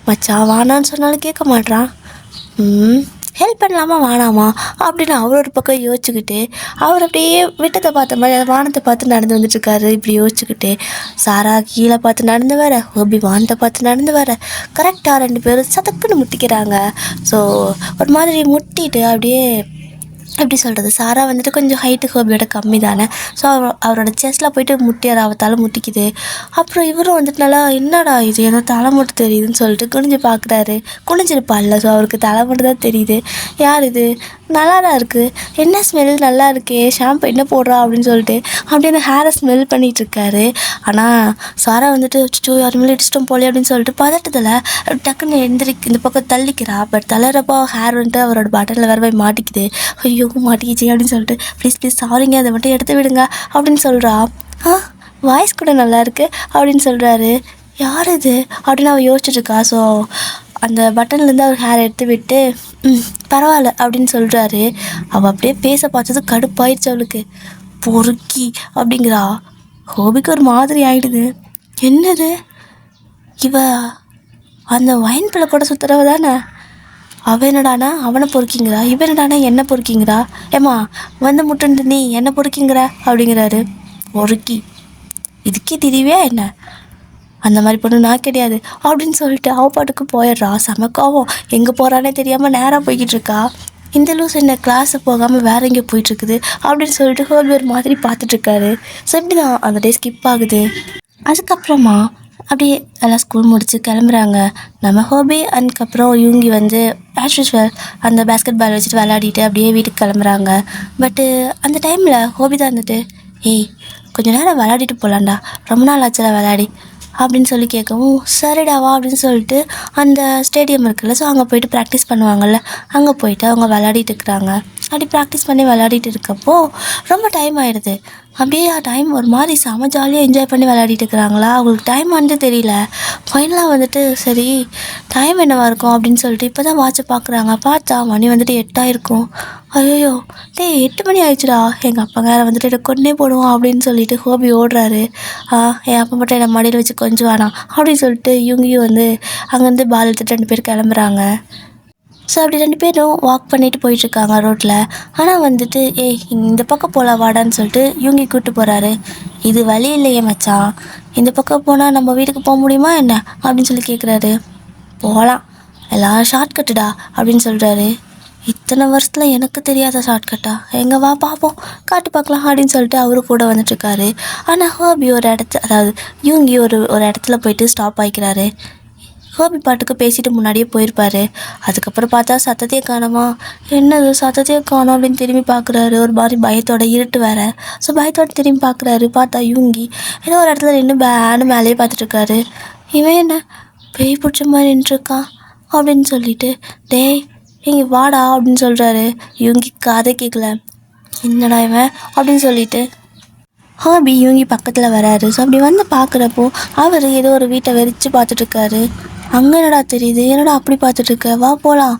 மச்சான், வானான்னு சொன்னாலும் கேட்க மாட்றான், ஹெல்ப் பண்ணலாமா வேணாமா அப்படின்னு அவர் ஒரு பக்கம் யோசிச்சுக்கிட்டு அவர் அப்படியே விட்டத்தை பார்த்த மாதிரி வானத்தை பார்த்து நடந்து வந்துட்டுருக்காரு. இப்படி யோசிச்சுக்கிட்டு சாரா கீழே பார்த்து நடந்து வர, ஹோபி வானத்தை பார்த்து நடந்து வர, கரெக்டாக 2 பேரும் சதக்குன்னு முட்டிக்கிறாங்க. ஸோ ஒரு மாதிரி முட்டிட்டு அப்படியே எப்படி சொல்கிறது, சாரா வந்துட்டு கொஞ்சம் ஹைட்டு ஹோபியோட கம்மி தானே, ஸோ அவரோட செஸ்ட்டில் போயிட்டு முட்டியார், அவள் தலை முட்டிக்குது. அப்புறம் இவரும் வந்துட்டு நல்லா என்னடா இது ஏதோ தலை மட்டும் தெரியுதுன்னு சொல்லிட்டு குனிஞ்சு பார்க்குறாரு. குனிஞ்சிருப்பாள்ல, ஸோ அவருக்கு தலை மட்டும் தான் தெரியுது. யார் இது, நல்லா தான் இருக்குது, என்ன ஸ்மெல் நல்லா இருக்கே, ஷாம்பு என்ன போடுறா அப்படின்னு சொல்லிட்டு அப்படியே அந்த ஹேரை ஸ்மெல் பண்ணிகிட்ருக்காரு. ஆனால் சாரா வந்துட்டு அச்சோ யாருமே இடிச்சிட்டோம் போலே அப்படின்னு சொல்லிட்டு பதட்டத்தில் டக்குன்னு இந்த பக்கம் தள்ளிக்கிறா. பட் தளரப்போ ஹேர் வந்துட்டு அவரோட பட்டனில் வேறு போய் மாட்டிக்குது. ஐயோ மாட்டிக்கிச்சு அப்படின்னு சொல்லிட்டு ப்ளீஸ் சாரிங்க, அதை மட்டும் எடுத்து விடுங்க அப்படின்னு சொல்கிறா. வாய்ஸ் கூட நல்லா இருக்குது அப்படின்னு சொல்கிறாரு. யார் இது அப்படின்னு அவள் யோசிச்சுட்ருக்கா. ஸோ அந்த பட்டன்லேருந்து அவர் ஹேர் எடுத்து விட்டு பரவாயில்ல அப்படின்னு சொல்கிறாரு. அவள் அப்படியே பேச பார்த்தது கடுப்பாயிடுச்சு அவளுக்கு. பொறுக்கி அப்படிங்கிறா. ஹோபிக்கு ஒரு மாதிரி ஆகிடுது. என்னது இவ அந்த வைன் பிள்ளை கூட சுற்றுறவ தானே, அவன் என்னடானா அவனை பொறுக்கிங்கிறா, இவன் என்னடானா என்ன பொறுக்கிங்கிறா, ஏம்மா வந்து முட்டுன்ட்டு நீ என்ன பொறுக்கிங்கிற அப்படிங்கிறாரு. பொறுக்கி இதுக்கே தெரியவே என்ன, அந்த மாதிரி பொண்ணு நான் கிடையாது அப்படின்னு சொல்லிட்டு பாட்டுக்கு போயிடுறா. சமக்காவும் எங்கே போகிறானே தெரியாமல் நேராக போய்கிட்டு இருக்கா. இந்த லூஸ் என்ன கிளாஸு போகாமல் வேறு எங்கேயோ போயிட்டுருக்குது அப்படின்னு சொல்லிட்டு ஹோபி ஒரு மாதிரி பார்த்துட்ருக்காரு. ஸோ இப்படி தான் அந்த டே ஸ்கிப் ஆகுது. அதுக்கப்புறமா அப்படியே எல்லாம் ஸ்கூல் முடித்து கிளம்புறாங்க. நம்ம ஹோபி அதுக்கப்புறம் யூங்கி வந்து ஆஸ் யூஸ்வல் அந்த பேஸ்கெட் பால் வச்சுட்டு விளையாடிட்டு அப்படியே வீட்டுக்கு கிளம்புறாங்க. பட்டு அந்த டைமில் ஹோபி தான் வந்துட்டு ஏய் கொஞ்சம் நேரம் விளையாடிட்டு போகலான்டா, ரொம்ப நாள் ஆச்சுல விளையாடி அப்படின்னு சொல்லி கேட்கவும் சரிடாவா அப்படின்னு சொல்லிட்டு அந்த ஸ்டேடியம் இருக்குல்ல, ஸோ அங்கே போய்ட்டு ப்ராக்டிஸ் பண்ணுவாங்கள்ல, அங்கே போயிட்டு அவங்க விளையாடிட்டு இருக்கிறாங்க. அப்படி ப்ராக்டிஸ் பண்ணி விளையாடிட்டு இருக்கப்போ ரொம்ப டைம் ஆகிடுது. அப்படியே டைம் ஒரு மாதிரி செம ஜாலியாக என்ஜாய் பண்ணி விளையாடிட்டு இருக்கிறாங்களா, அவங்களுக்கு டைம் வந்து தெரியல. ஃபைனலாக வந்துட்டு சரி டைம் என்னவாக இருக்கும் அப்படின்னு சொல்லிட்டு இப்போ தான் வாட்சை பார்க்குறாங்க. பார்த்தா மணி வந்துட்டு 8 ஆகிருக்கும். ஐயோ டேய் 8 மணி ஆயிடுச்சுடா, எங்கள் அப்பா வேறு வந்துட்டு என்னை கொன்னே போடுவோம் அப்படின்னு சொல்லிட்டு ஹோபி ஓடுறாரு. என் அப்பா மட்டும் என்னை மடியில் வச்சு கொஞ்சம் வேணாம் அப்படின்னு சொல்லிட்டு இவங்கேயும் வந்து அங்கேருந்து பால் எடுத்துகிட்டு 2 பேர் கிளம்புறாங்க. ஸோ அப்படி 2 பேரும் வாக் பண்ணிவிட்டு போயிட்டுருக்காங்க ரோட்டில். ஆனால் வந்துட்டு இந்த பக்கம் போகலாம் வாடான்னு சொல்லிட்டு இவங்க கூப்பிட்டு போகிறாரு. இது வழி இல்லையே மச்சான், இந்த பக்கம் போனால் நம்ம வீட்டுக்கு போக முடியுமா என்ன அப்படின்னு சொல்லி கேட்குறாரு. போகலாம், எல்லாம் ஷார்ட்கட்டுடா அப்படின்னு சொல்கிறாரு. இத்தனை வருஷத்தில் எனக்கு தெரியாத ஷார்ட்கட்டா, எங்கே வா பார்ப்போம் காட்டு பார்க்கலாம் அப்படின்னு சொல்லிட்டு அவரு கூட வந்துட்டுருக்காரு. ஆனால் ஹோபி ஒரு அதாவது இவங்கி ஒரு இடத்துல போயிட்டு ஸ்டாப் ஆகிக்கிறாரு. ஹோபி பாட்டுக்கு பேசிட்டு முன்னாடியே போயிருப்பார். அதுக்கப்புறம் பார்த்தா சத்தத்தையே காணோமா, என்னது சத்தத்தையே காணோம் அப்படின்னு திரும்பி பார்க்குறாரு. ஒரு மாதிரி பயத்தோட இருட்டு வேறு. ஸோ பயத்தோட திரும்பி பார்க்குறாரு. பார்த்தா இவங்கி ஏதோ ஒரு இடத்துல நின்று பேனு மேலேயே பார்த்துட்ருக்காரு. இவன் என்ன பேய் பிடிச்ச மாதிரி நின்றுருக்கான் அப்படின்னு சொல்லிட்டு டேய் இங்கே வாடா அப்படின்னு சொல்கிறாரு. இவங்கி காதை கேட்கல, என்னடா இவன் அப்படின்னு சொல்லிட்டு ஹோபி இவங்கி பக்கத்தில் வராரு. ஸோ அப்படி வந்து பார்க்குறப்போ அவர் ஏதோ ஒரு வீட்டை வெறிச்சு பார்த்துட்ருக்காரு. அங்கே என்னடா தெரியுது, என்னடா அப்படி பார்த்துட்ருக்க, வா போகலாம்,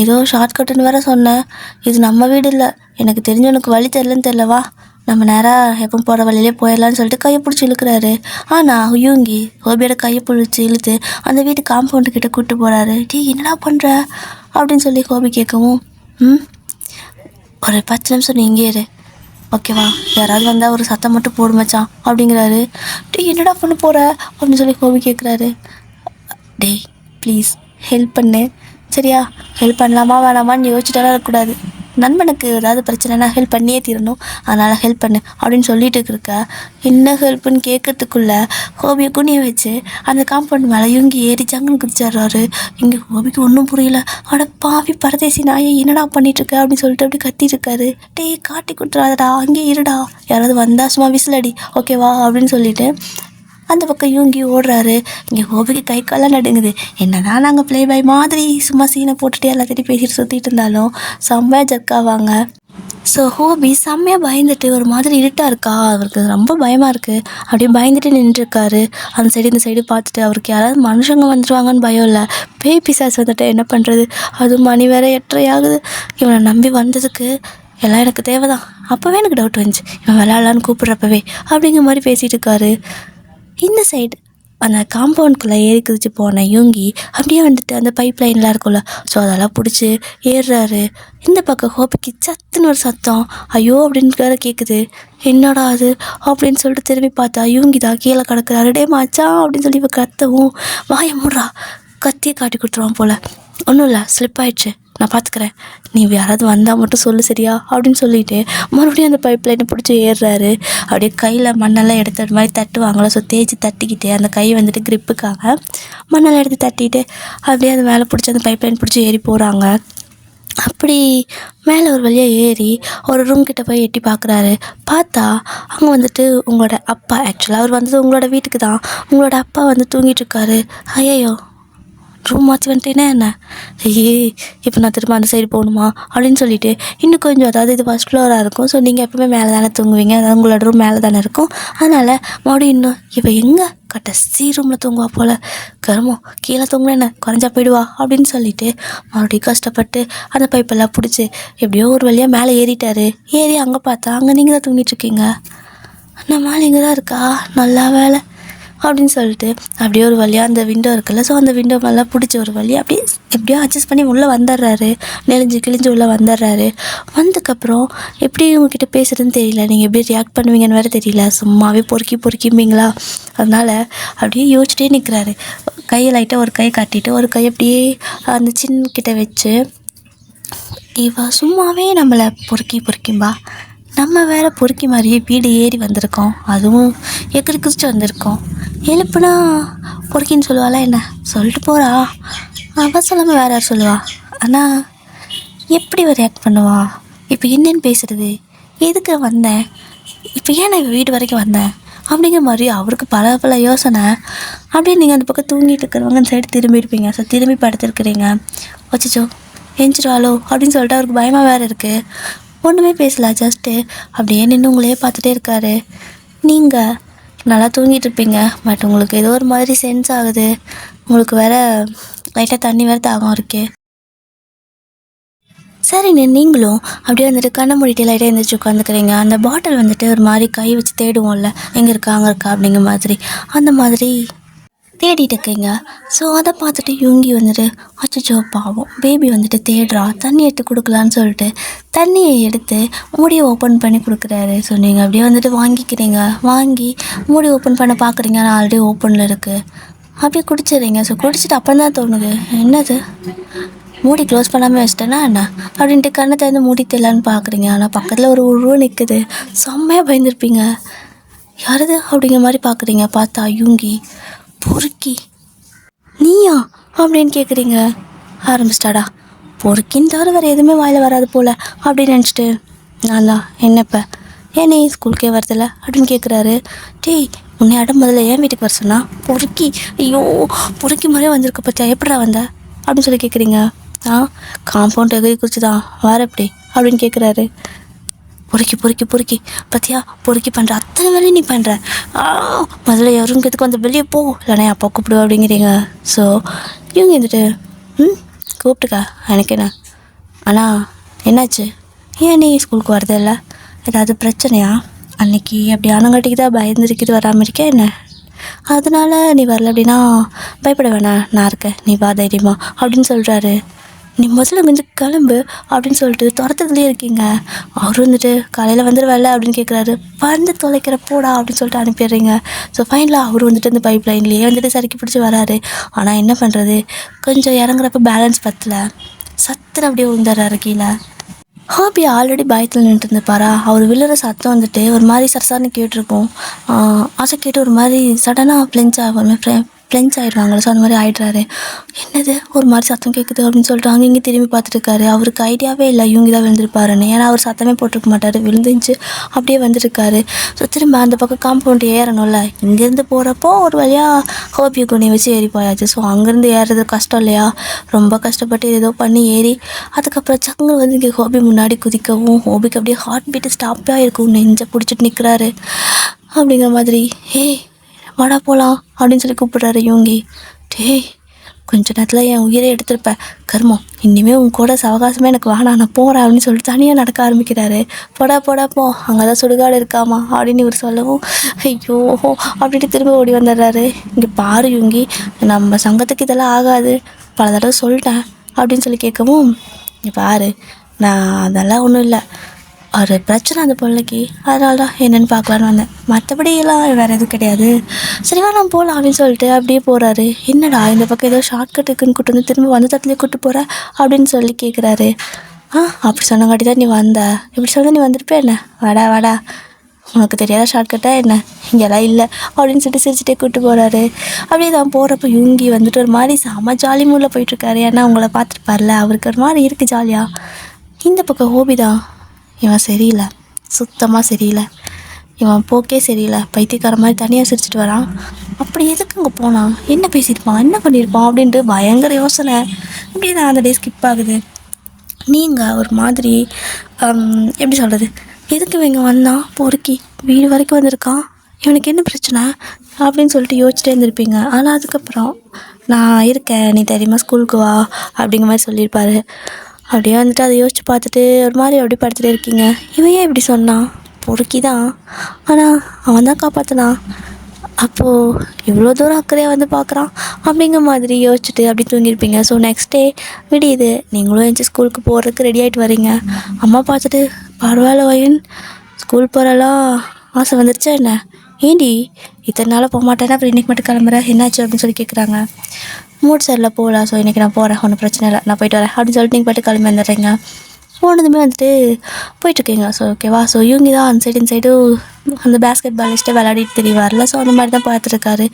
ஏதோ ஷார்ட்கட்டுன்னு வேற சொன்னேன், இது நம்ம வீடு இல்லை, எனக்கு தெரிஞ்சவனுக்கு வழி தெரிலன்னு தெரிலவா, நம்ம நேராக எப்போ போகிற வழியிலே போயிடலான்னு சொல்லிட்டு கையை பிடிச்சி இழுக்கிறாரு. ஆனால் யூங்கி ஹோபியோட கையை பிடிச்சி இழுத்து அந்த வீட்டு காம்பவுண்டு கிட்டே கூப்பிட்டு போகிறாரு. என்னடா பண்ணுற அப்படின்னு சொல்லி ஹோபி கேட்கவும் ஒரு 10 நிமிஷம் நீ இங்கே இரு, ஓகேவா, யாராவது வந்தால் ஒரு சத்தம் மட்டும் போடு மச்சான் அப்படிங்கிறாரு. டேய் என்னடா பண்ண போகிற அப்படின்னு சொல்லி ஹோபி கேட்குறாரு. டேய் ப்ளீஸ் ஹெல்ப் பண்ணு சரியா, ஹெல்ப் பண்ணலாமா வேணாமான்னு யோசிச்சுட்டாலும் இருக்கக்கூடாது. நண்பனுக்கு ஏதாவது பிரச்சனைனா ஹெல்ப் பண்ணியே தீரணும், அதனால் ஹெல்ப் பண்ணு அப்படின்னு சொல்லிட்டு இருக்க. என்ன ஹெல்ப்புன்னு கேட்கறதுக்குள்ளே ஹோபியை குனிய வச்சு அந்த காம்பவுண்ட் மேலே இவங்க ஏறி ஜங்குன்னு குதிச்சிட்றாரு. இங்கே ஹோபிக்கு ஒன்றும் புரியல. அட பாவி பரதேசி நாயை என்னடா பண்ணிகிட்ருக்க அப்படின்னு சொல்லிட்டு அப்படி கத்திட்டு இருக்காரு. டேய் காட்டி கொடுத்துறாதடா, அங்கே இருடா, யாராவது வந்தால் சும்மா விசிலடி ஓகேவா அப்படின்னு சொல்லிட்டு அந்த பக்கம் யூங்கி ஓடுறாரு. இங்கே ஹோபிக்கு கை காலாம் நடுங்குது. என்னதான் நாங்கள் ப்ளே பாய் மாதிரி சும்மா சீனை போட்டுட்டு எல்லாத்தையும் பேசிட்டு சுற்றிட்டு இருந்தாலும் செம்மையாக ஜர்க்காவாங்க. ஸோ ஹோபி செம்மையாக பயந்துட்டு ஒரு மாதிரி இருட்டாக இருக்கா, அவருக்கு ரொம்ப பயமாக இருக்குது. அப்படியே பயந்துட்டு நின்றுருக்காரு. அந்த சைடு இந்த சைடு பார்த்துட்டு அவருக்கு யாராவது மனுஷங்க வந்துடுவாங்கன்னு பயம் இல்லை. பேய் பிசாஸ் வந்துட்டு என்ன பண்ணுறது, அதுவும் மணி வேறு 8:30 ஆகுது. இவனை நம்பி வந்ததுக்கு எல்லாம் எனக்கு தேவை தான். அப்போவே எனக்கு டவுட் வந்துச்சு, இவன் விளையாடலான்னு கூப்பிட்றப்பவே அப்படிங்கிற மாதிரி பேசிகிட்டு இருக்காரு. இந்த சைடு அந்த காம்பவுண்ட்குள்ளே ஏறி குதிச்சு போன யூங்கி அப்படியே வந்துட்டு அந்த பைப் லைன்லாம் இருக்கும்ல, ஸோ அதெல்லாம் பிடிச்சி ஏறுறாரு. இந்த பக்கம் ஹோபிக்கு சத்துன்னு ஒரு சத்தம் ஐயோ அப்படின்னு வேற கேட்குது. என்னடா அது அப்படின்னு சொல்லிட்டு திரும்பி பார்த்தா யூங்கி தான் கீழே கிடக்குறாரு. டே மச்சான் அப்படின்னு சொல்லி இப்போ கத்தவும் வாயை மூடுறா, கத்தியை காட்டி கொடுத்துருவான் போல். ஒன்றும் இல்லை, ஸ்லிப் ஆயிடுச்சு, நான் பார்த்துக்கிறேன், நீ யாராவது வந்தால் மட்டும் சொல்லு சரியா அப்படின்னு சொல்லிவிட்டு மறுபடியும் அந்த பைப் லைனை பிடிச்சி ஏறுறாரு. அப்படியே கையில் மண்ணெல்லாம் எடுத்து மாதிரி தட்டுவாங்களோ, ஸோ தேய்ச்சி தட்டிக்கிட்டு அந்த கை வந்துட்டு கிரிப்புக்காக மண்ணெல்லாம் எடுத்து தட்டிட்டு அப்படியே அந்த மேலே பிடிச்சி அந்த பைப் லைன் பிடிச்சி ஏறி போகிறாங்க. அப்படி மேலே ஒரு வழியாக ஏறி ஒரு ரூம் கிட்ட போய் எட்டி பார்க்குறாரு. பார்த்தா அங்கே வந்துட்டு உங்களோட அப்பா, ஆக்சுவலாக அவர் வந்தது உங்களோட வீட்டுக்கு தான், உங்களோட அப்பா வந்து தூங்கிட்டுருக்காரு. ஐயோ ரூம் மாற்றி வந்துட்டேனே என்ன, ஐயே இப்போ நான் திரும்ப அந்த சைடு போகணுமா அப்படின்னு சொல்லிட்டு இன்னும் கொஞ்சம், அதாவது இது ஃபஸ்ட் ஃப்ளோராக இருக்கும், ஸோ நீங்கள் எப்பவுமே மேலே தானே தூங்குவீங்க, அதாவது உங்களோட ரூம் மேலே தானே இருக்கும், அதனால் மறுபடியும் இன்னும் இப்போ எங்கே கடைசி ரூமில் தூங்குவா போல், கருமோ கீழே தூங்கினா என்ன குறைஞ்சா போயிடுவா அப்படின்னு சொல்லிட்டு மறுபடியும் கஷ்டப்பட்டு அந்த பைப்பெல்லாம் பிடிச்சி எப்படியோ ஒரு வழியாக மேலே ஏறிட்டார். ஏறி அங்கே பார்த்தா அங்கே நீங்கள் தான் தூங்கிட்டுருக்கீங்க. நம்ம மேலே இங்கே தான் இருக்கா, நல்லா வேலை அப்படின்னு சொல்லிட்டு அப்படியே ஒரு வழியாக அந்த விண்டோ இருக்குல்ல, ஸோ அந்த விண்டோ மேலே பிடிச்ச ஒரு வழியாக அப்படியே எப்படியோ அட்ஜஸ்ட் பண்ணி உள்ளே வந்துடுறாரு. நெளிஞ்சு கிழிஞ்சு உள்ளே வந்துடுறாரு. வந்ததுக்கப்புறம் எப்படி உங்ககிட்ட பேசுகிறதுன்னு தெரியல, நீங்கள் எப்படி ரியாக்ட் பண்ணுவீங்கன்னு வேறு தெரியல, சும்மாவே பொறுக்கிம்பிங்களா, அதனால் அப்படியே யோசிச்சிட்டே நிற்கிறாரு. கையை லைட்டாக ஒரு கையை காட்டிட்டு ஒரு கை அப்படியே அந்த சின்ன கிட்ட வச்சு, இவ சும்மாவே நம்மளை பொறுக்கிம்பா, நம்ம வேறு பொறுக்கி மாதிரியே வீடு ஏறி வந்திருக்கோம், அதுவும் எக்கடி குதிச்சு வந்திருக்கோம், எழுப்புனா பொறுக்கின்னு சொல்லுவாளா என்ன, சொல்லிட்டு போகிறா, அவள் சொல்லாமல் வேறு யார் சொல்லுவா, ஆனால் எப்படி ஒரு ரியாக்ட் பண்ணுவா, இப்போ என்னென்னு பேசுகிறது, எதுக்கு வந்தேன், இப்போ ஏன் நான் வீடு வரைக்கும் வந்தேன் அப்படிங்கிற மாதிரி அவருக்கு பல யோசனை. அப்படியே நீங்கள் அந்த பக்கம் தூங்கிட்டு இருக்கிறவங்க அந்த சைடு திரும்பி இருப்பீங்க, ஸோ திரும்பி படுத்துருக்குறீங்க. வச்சிச்சோ எஞ்சிடுவாளோ அப்படின்னு சொல்லிட்டு அவருக்கு பயமாக வேறு இருக்குது. ஒன்றுமே பேசல, ஜஸ்ட்டு அப்படியே நின்று உங்களையே பார்த்துட்டே இருக்காரு. நீங்கள் நல்லா தூங்கிட்டு இருப்பீங்க, பட் உங்களுக்கு ஏதோ ஒரு மாதிரி சென்ஸ் ஆகுது, உங்களுக்கு வேறு லைட்டாக தண்ணி வேறு தாகம் இருக்கு. சரிண்ணே நீங்களும் அப்படியே வந்துட்டு கண்ணை மூடிட்டு லைட்டாக எழுந்திரிச்சு உட்காந்துக்கிறீங்க. அந்த பாட்டில் வந்துட்டு ஒரு மாதிரி கை வச்சு தேடுவோம்ல, எங்கே இருக்கா அங்கே இருக்கா அப்படிங்கிற மாதிரி, அந்த மாதிரி தேடிட்டு இருக்கீங்க. ஸோ அதை பார்த்துட்டு யூங்கி வந்துட்டு அச்சோ பாவம் பேபி வந்துட்டு தேடுறா, தண்ணி எடுத்து கொடுக்கலான்னு சொல்லிட்டு தண்ணியை எடுத்து மூடியை ஓப்பன் பண்ணி கொடுக்குறாரு. ஸோ நீங்கள் அப்படியே வந்துட்டு வாங்கிக்கிறீங்க, வாங்கி மூடி ஓப்பன் பண்ண பார்க்குறீங்க, ஆனால் ஆல்ரெடி ஓப்பனில் இருக்குது. அப்படியே குடிச்சிடுறீங்க. ஸோ குடிச்சிட்டு அப்புறம் தான் தோணுது, என்னது மூடி க்ளோஸ் பண்ணாமல் வச்சிட்டேன்னா என்ன அப்படின்ட்டு கண்ணை திறந்து மூடி தெரியலான்னு பார்க்குறீங்க. ஆனால் பக்கத்தில் ஒரு உருவ நிற்குது, செம்மையாக பயந்துருப்பீங்க. யாருது அப்படிங்கிற மாதிரி பார்க்குறீங்க. பார்த்தா யூங்கி. பொறுக்கி நீயா அப்படின்னு கேட்குறீங்க. ஆரம்பிச்சிட்டாடா, பொறுக்கின்னு தவிர வேறு எதுவுமே வாயில் வராது போல் அப்படின்னு நினச்சிட்டு, நான்லா என்னப்போ ஏன் நீ ஸ்கூலுக்கே வரதில்ல அப்படின்னு கேட்குறாரு. டேய் உன்னை அடம் முதல்ல ஏன் வீட்டுக்கு வர சொன்னா, பொறுக்கி ஐயோ பொறுக்கி மாதிரியே வந்திருக்க பற்றியா, எப்படா வந்த அப்படின்னு சொல்லி கேட்குறீங்க. காம்பவுண்ட் எகிரி குறிச்சு தான் வேறு எப்படி அப்படின்னு கேட்குறாரு. பொறுக்கி பத்தியா பொறுக்கி பண்ணுற அத்தனை வேலையும் நீ பண்ணுற, முதல்ல எவருங்கிறதுக்கு வந்து வெளியே போ, இல்லைனா அப்பா கூப்பிடுவா அப்படிங்கிறீங்க. ஸோ இவங்க இருந்துட்டு கூப்பிட்டுக்கா எனக்கு என்ன, ஆனால் என்னாச்சு, ஏன் நீ ஸ்கூலுக்கு வரதில்லை, ஏதாவது பிரச்சனையா, அன்னைக்கு அப்படி ஆனங்காட்டிக்கு தான் பயந்துருக்கிட்டு வராமல் இருக்கேன் என்ன, அதனால் நீ வரல அப்படின்னா பயப்பட வேணாம், நான் இருக்கேன், நீ வா தைரியமா அப்படின்னு சொல்கிறாரு. நீ முதல்ல வந்து கிளம்பு அப்படின்னு சொல்லிட்டு துரத்துலேயே இருக்கீங்க. அவர் வந்துட்டு காலையில் வந்துடுவேல அப்படின்னு கேட்குறாரு. வந்து தொலைக்கிற போடா அப்படின்னு சொல்லிட்டு அனுப்பிடுறீங்க. ஸோ ஃபைனலாக அவர் வந்துட்டு இந்த பைப் லைன்லேயே வந்துட்டு சறுக்கி பிடிச்சி வராரு. ஆனால் என்ன பண்ணுறது, கொஞ்சம் இறங்குறப்ப பேலன்ஸ் பத்தலை, சத்துன்னு அப்படியே விழுந்துடுறாரு கீழே. ஹாபி ஆல்ரெடி பயத்தில் நின்றுட்டு இருந்துப்பாரா. அவர் விழுற சத்தம் வந்துட்டு ஒரு மாதிரி சரசாரன்னு கேட்டிருக்கும். அதை கேட்டு ஒரு மாதிரி சடனாக ஃப்ளென்ச் ஆகிடுவாங்களே, ஸோ அந்த மாதிரி ஆகிடுறாரு. என்னது ஒரு மாதிரி சத்தம் கேட்குது அப்படின்னு சொல்லிட்டு அங்கே இங்கே திரும்பி பார்த்துருக்காரு. அவருக்கு ஐடியாவே இல்லை இவங்க தான் விழுந்திருப்பாருன்னு. ஏன்னா அவர் சத்தமே போட்டிருக்க மாட்டார். விழுந்துச்சு அப்படியே வந்துருக்காரு. ஸோ திரும்ப அந்த பக்கம் காம்பவுண்ட் ஏறணும்ல, இங்கேருந்து போகிறப்போ ஒரு வழியாக ஹோபி குனியை வச்சு ஏறி போயாச்சு. ஸோ அங்கேருந்து ஏறுறது கஷ்டம் இல்லையா, ரொம்ப கஷ்டப்பட்டு ஏதோ பண்ணி ஏறி அதுக்கப்புறம் சங்கு வந்து இங்கே ஹோபி முன்னாடி குதிக்கவும் ஹோபிக்கு அப்படியே ஹார்ட் பீட்டு ஸ்டாப்பாக இருக்கும். நெஞ்சை பிடிச்சிட்டு நிற்கிறாரு. அப்படிங்கிற மாதிரி வாடா போகலாம் அப்படின்னு சொல்லி கூப்பிட்றாரு யூங்கி. டேய் கொஞ்ச நேரத்தில் என் உயிரை எடுத்திருப்பேன் கர்மம், இனிமேல் உன் கூட சவகாசமே எனக்கு வேணாம், நான் போகிறேன் அப்படின்னு சொல்லிட்டு தனியாக நடக்க ஆரம்பிக்கிறாரு. போடா போ அங்கே தான் சுடுகாடு இருக்காமா அப்படின்னு இவர் சொல்லவும் ஐயோ அப்படின்ட்டு திரும்ப ஓடி வந்துடுறாரு. இங்கே பாரு யூங்கி, நம்ம சங்கத்துக்கு இதெல்லாம் ஆகாது, பல தடவை சொல்லிட்டேன் அப்படின்னு சொல்லி கேட்கவும், இங்கே பாரு நான் அதெல்லாம் ஒன்றும் இல்லை, ஒரு பிரச்சனை அந்த பிள்ளைக்கு, அதனால தான் என்னென்னு பார்க்கலான்னு வந்தேன், மற்றபடியெல்லாம் வேறு எதுவும் கிடையாது, சரிவா நான் போகலாம் அப்படின்னு சொல்லிட்டு அப்படியே போகிறாரு. என்னடா இந்த பக்கம் ஏதோ ஷார்ட் கட் இருக்குன்னு கூட்டு வந்து திரும்ப வந்த தத்துலேயே கூப்பிட்டு போகிற அப்படின்னு சொல்லி கேட்குறாரு. அப்படி சொன்னங்காட்டி தான் நீ வந்த, இப்படி சொன்னால் நீ வந்திருப்பே என்ன, வாடா உனக்கு தெரியாத ஷார்ட்கட்டாக என்ன, இங்கெல்லாம் இல்லை அப்படின்னு சொல்லிட்டு சிரிச்சுட்டே கூப்பிட்டு போகிறாரு. அப்படியே தான் போகிறப்ப யூங்கி வந்துட்டு ஒரு மாதிரி செம ஜாலி மூடில் போயிட்டுருக்காரு. ஏன்னா அவங்கள பார்த்துருப்பார்ல, அவருக்கு ஒரு மாதிரி இருக்குது ஜாலியாக. இந்த பக்கம் ஹோபி தான், இவன் சரியில்லை, சுத்தமாக சரியில்லை, இவன் போக்கே சரியில்லை, பைத்தியக்கார மாதிரி தனியாக சிரிச்சிட்டு வரான். அப்படி எதுக்கு அங்கே போனான், என்ன பேசியிருப்பான், என்ன பண்ணியிருப்பான் அப்படின்ட்டு பயங்கர யோசனை. அப்படியே தான் அந்த டே ஸ்கிப் ஆகுது. நீங்கள் ஒரு மாதிரி எப்படி சொல்கிறது, எதுக்கு இவங்க வந்தான் பொறுக்கி வீடு வரைக்கும் வந்திருக்கான், இவனுக்கு என்ன பிரச்சனை அப்படின்னு சொல்லிட்டு யோசிச்சுட்டே இருந்திருப்பீங்க. ஆனால் அதுக்கப்புறம் நான் இருக்கேன், நீ தெரியுமா ஸ்கூலுக்கு வா அப்படிங்கிற மாதிரி சொல்லியிருப்பாரு. அப்படியே வந்துட்டு அதை யோசிச்சு பார்த்துட்டு ஒரு மாதிரி அப்படியே படுத்துகிட்டே இருக்கீங்க. இவன் ஏன் இப்படி சொன்னான், பொறுக்கி தான், ஆனால் அவன் தான் காப்பாற்றினான், அப்போது இவ்வளோ தூரம் அக்கறையாக வந்து பார்க்குறான் அப்படிங்கிற மாதிரி யோசிச்சுட்டு அப்படி தூங்கியிருப்பீங்க. ஸோ நெக்ஸ்ட் டே விடியுது, நீங்களும் எழுந்து ஸ்கூலுக்கு போகிறதுக்கு ரெடி ஆகிட்டு வரீங்க. அம்மா பார்த்துட்டு பரவாயில்ல வயன், ஸ்கூல் போகிறலாம் ஆசை வந்துருச்சா என்ன, ஏண்டி இத்தனை நாளாக போக மாட்டேன்னா அப்புறம் இன்றைக்கி மட்டும் கிளம்புறேன், என்னாச்சு அப்படின்னு சொல்லி கேட்குறாங்க. மூட் சரியில் போகலாம், ஸோ இன்றைக்கி நான் போகிறேன், ஒன்றும் பிரச்சனை இல்லை, நான் போயிட்டு வரேன் அப்படின்னு சொல்லிட்டு நீங்கள் பாட்டு கிளம்பி வந்துடுறீங்க. போனதுமே வந்துட்டு போயிட்டுருக்கீங்க. ஸோ ஓகேவா, ஸோ இவங்க தான் அந்த சைடு இந்த சைடு அந்த பேஸ்கெட் பாலிஸ்ட்டை விளையாடிட்டு தெரியவார்ல, ஸோ அந்த மாதிரி தான் பார்த்துருக்காரு.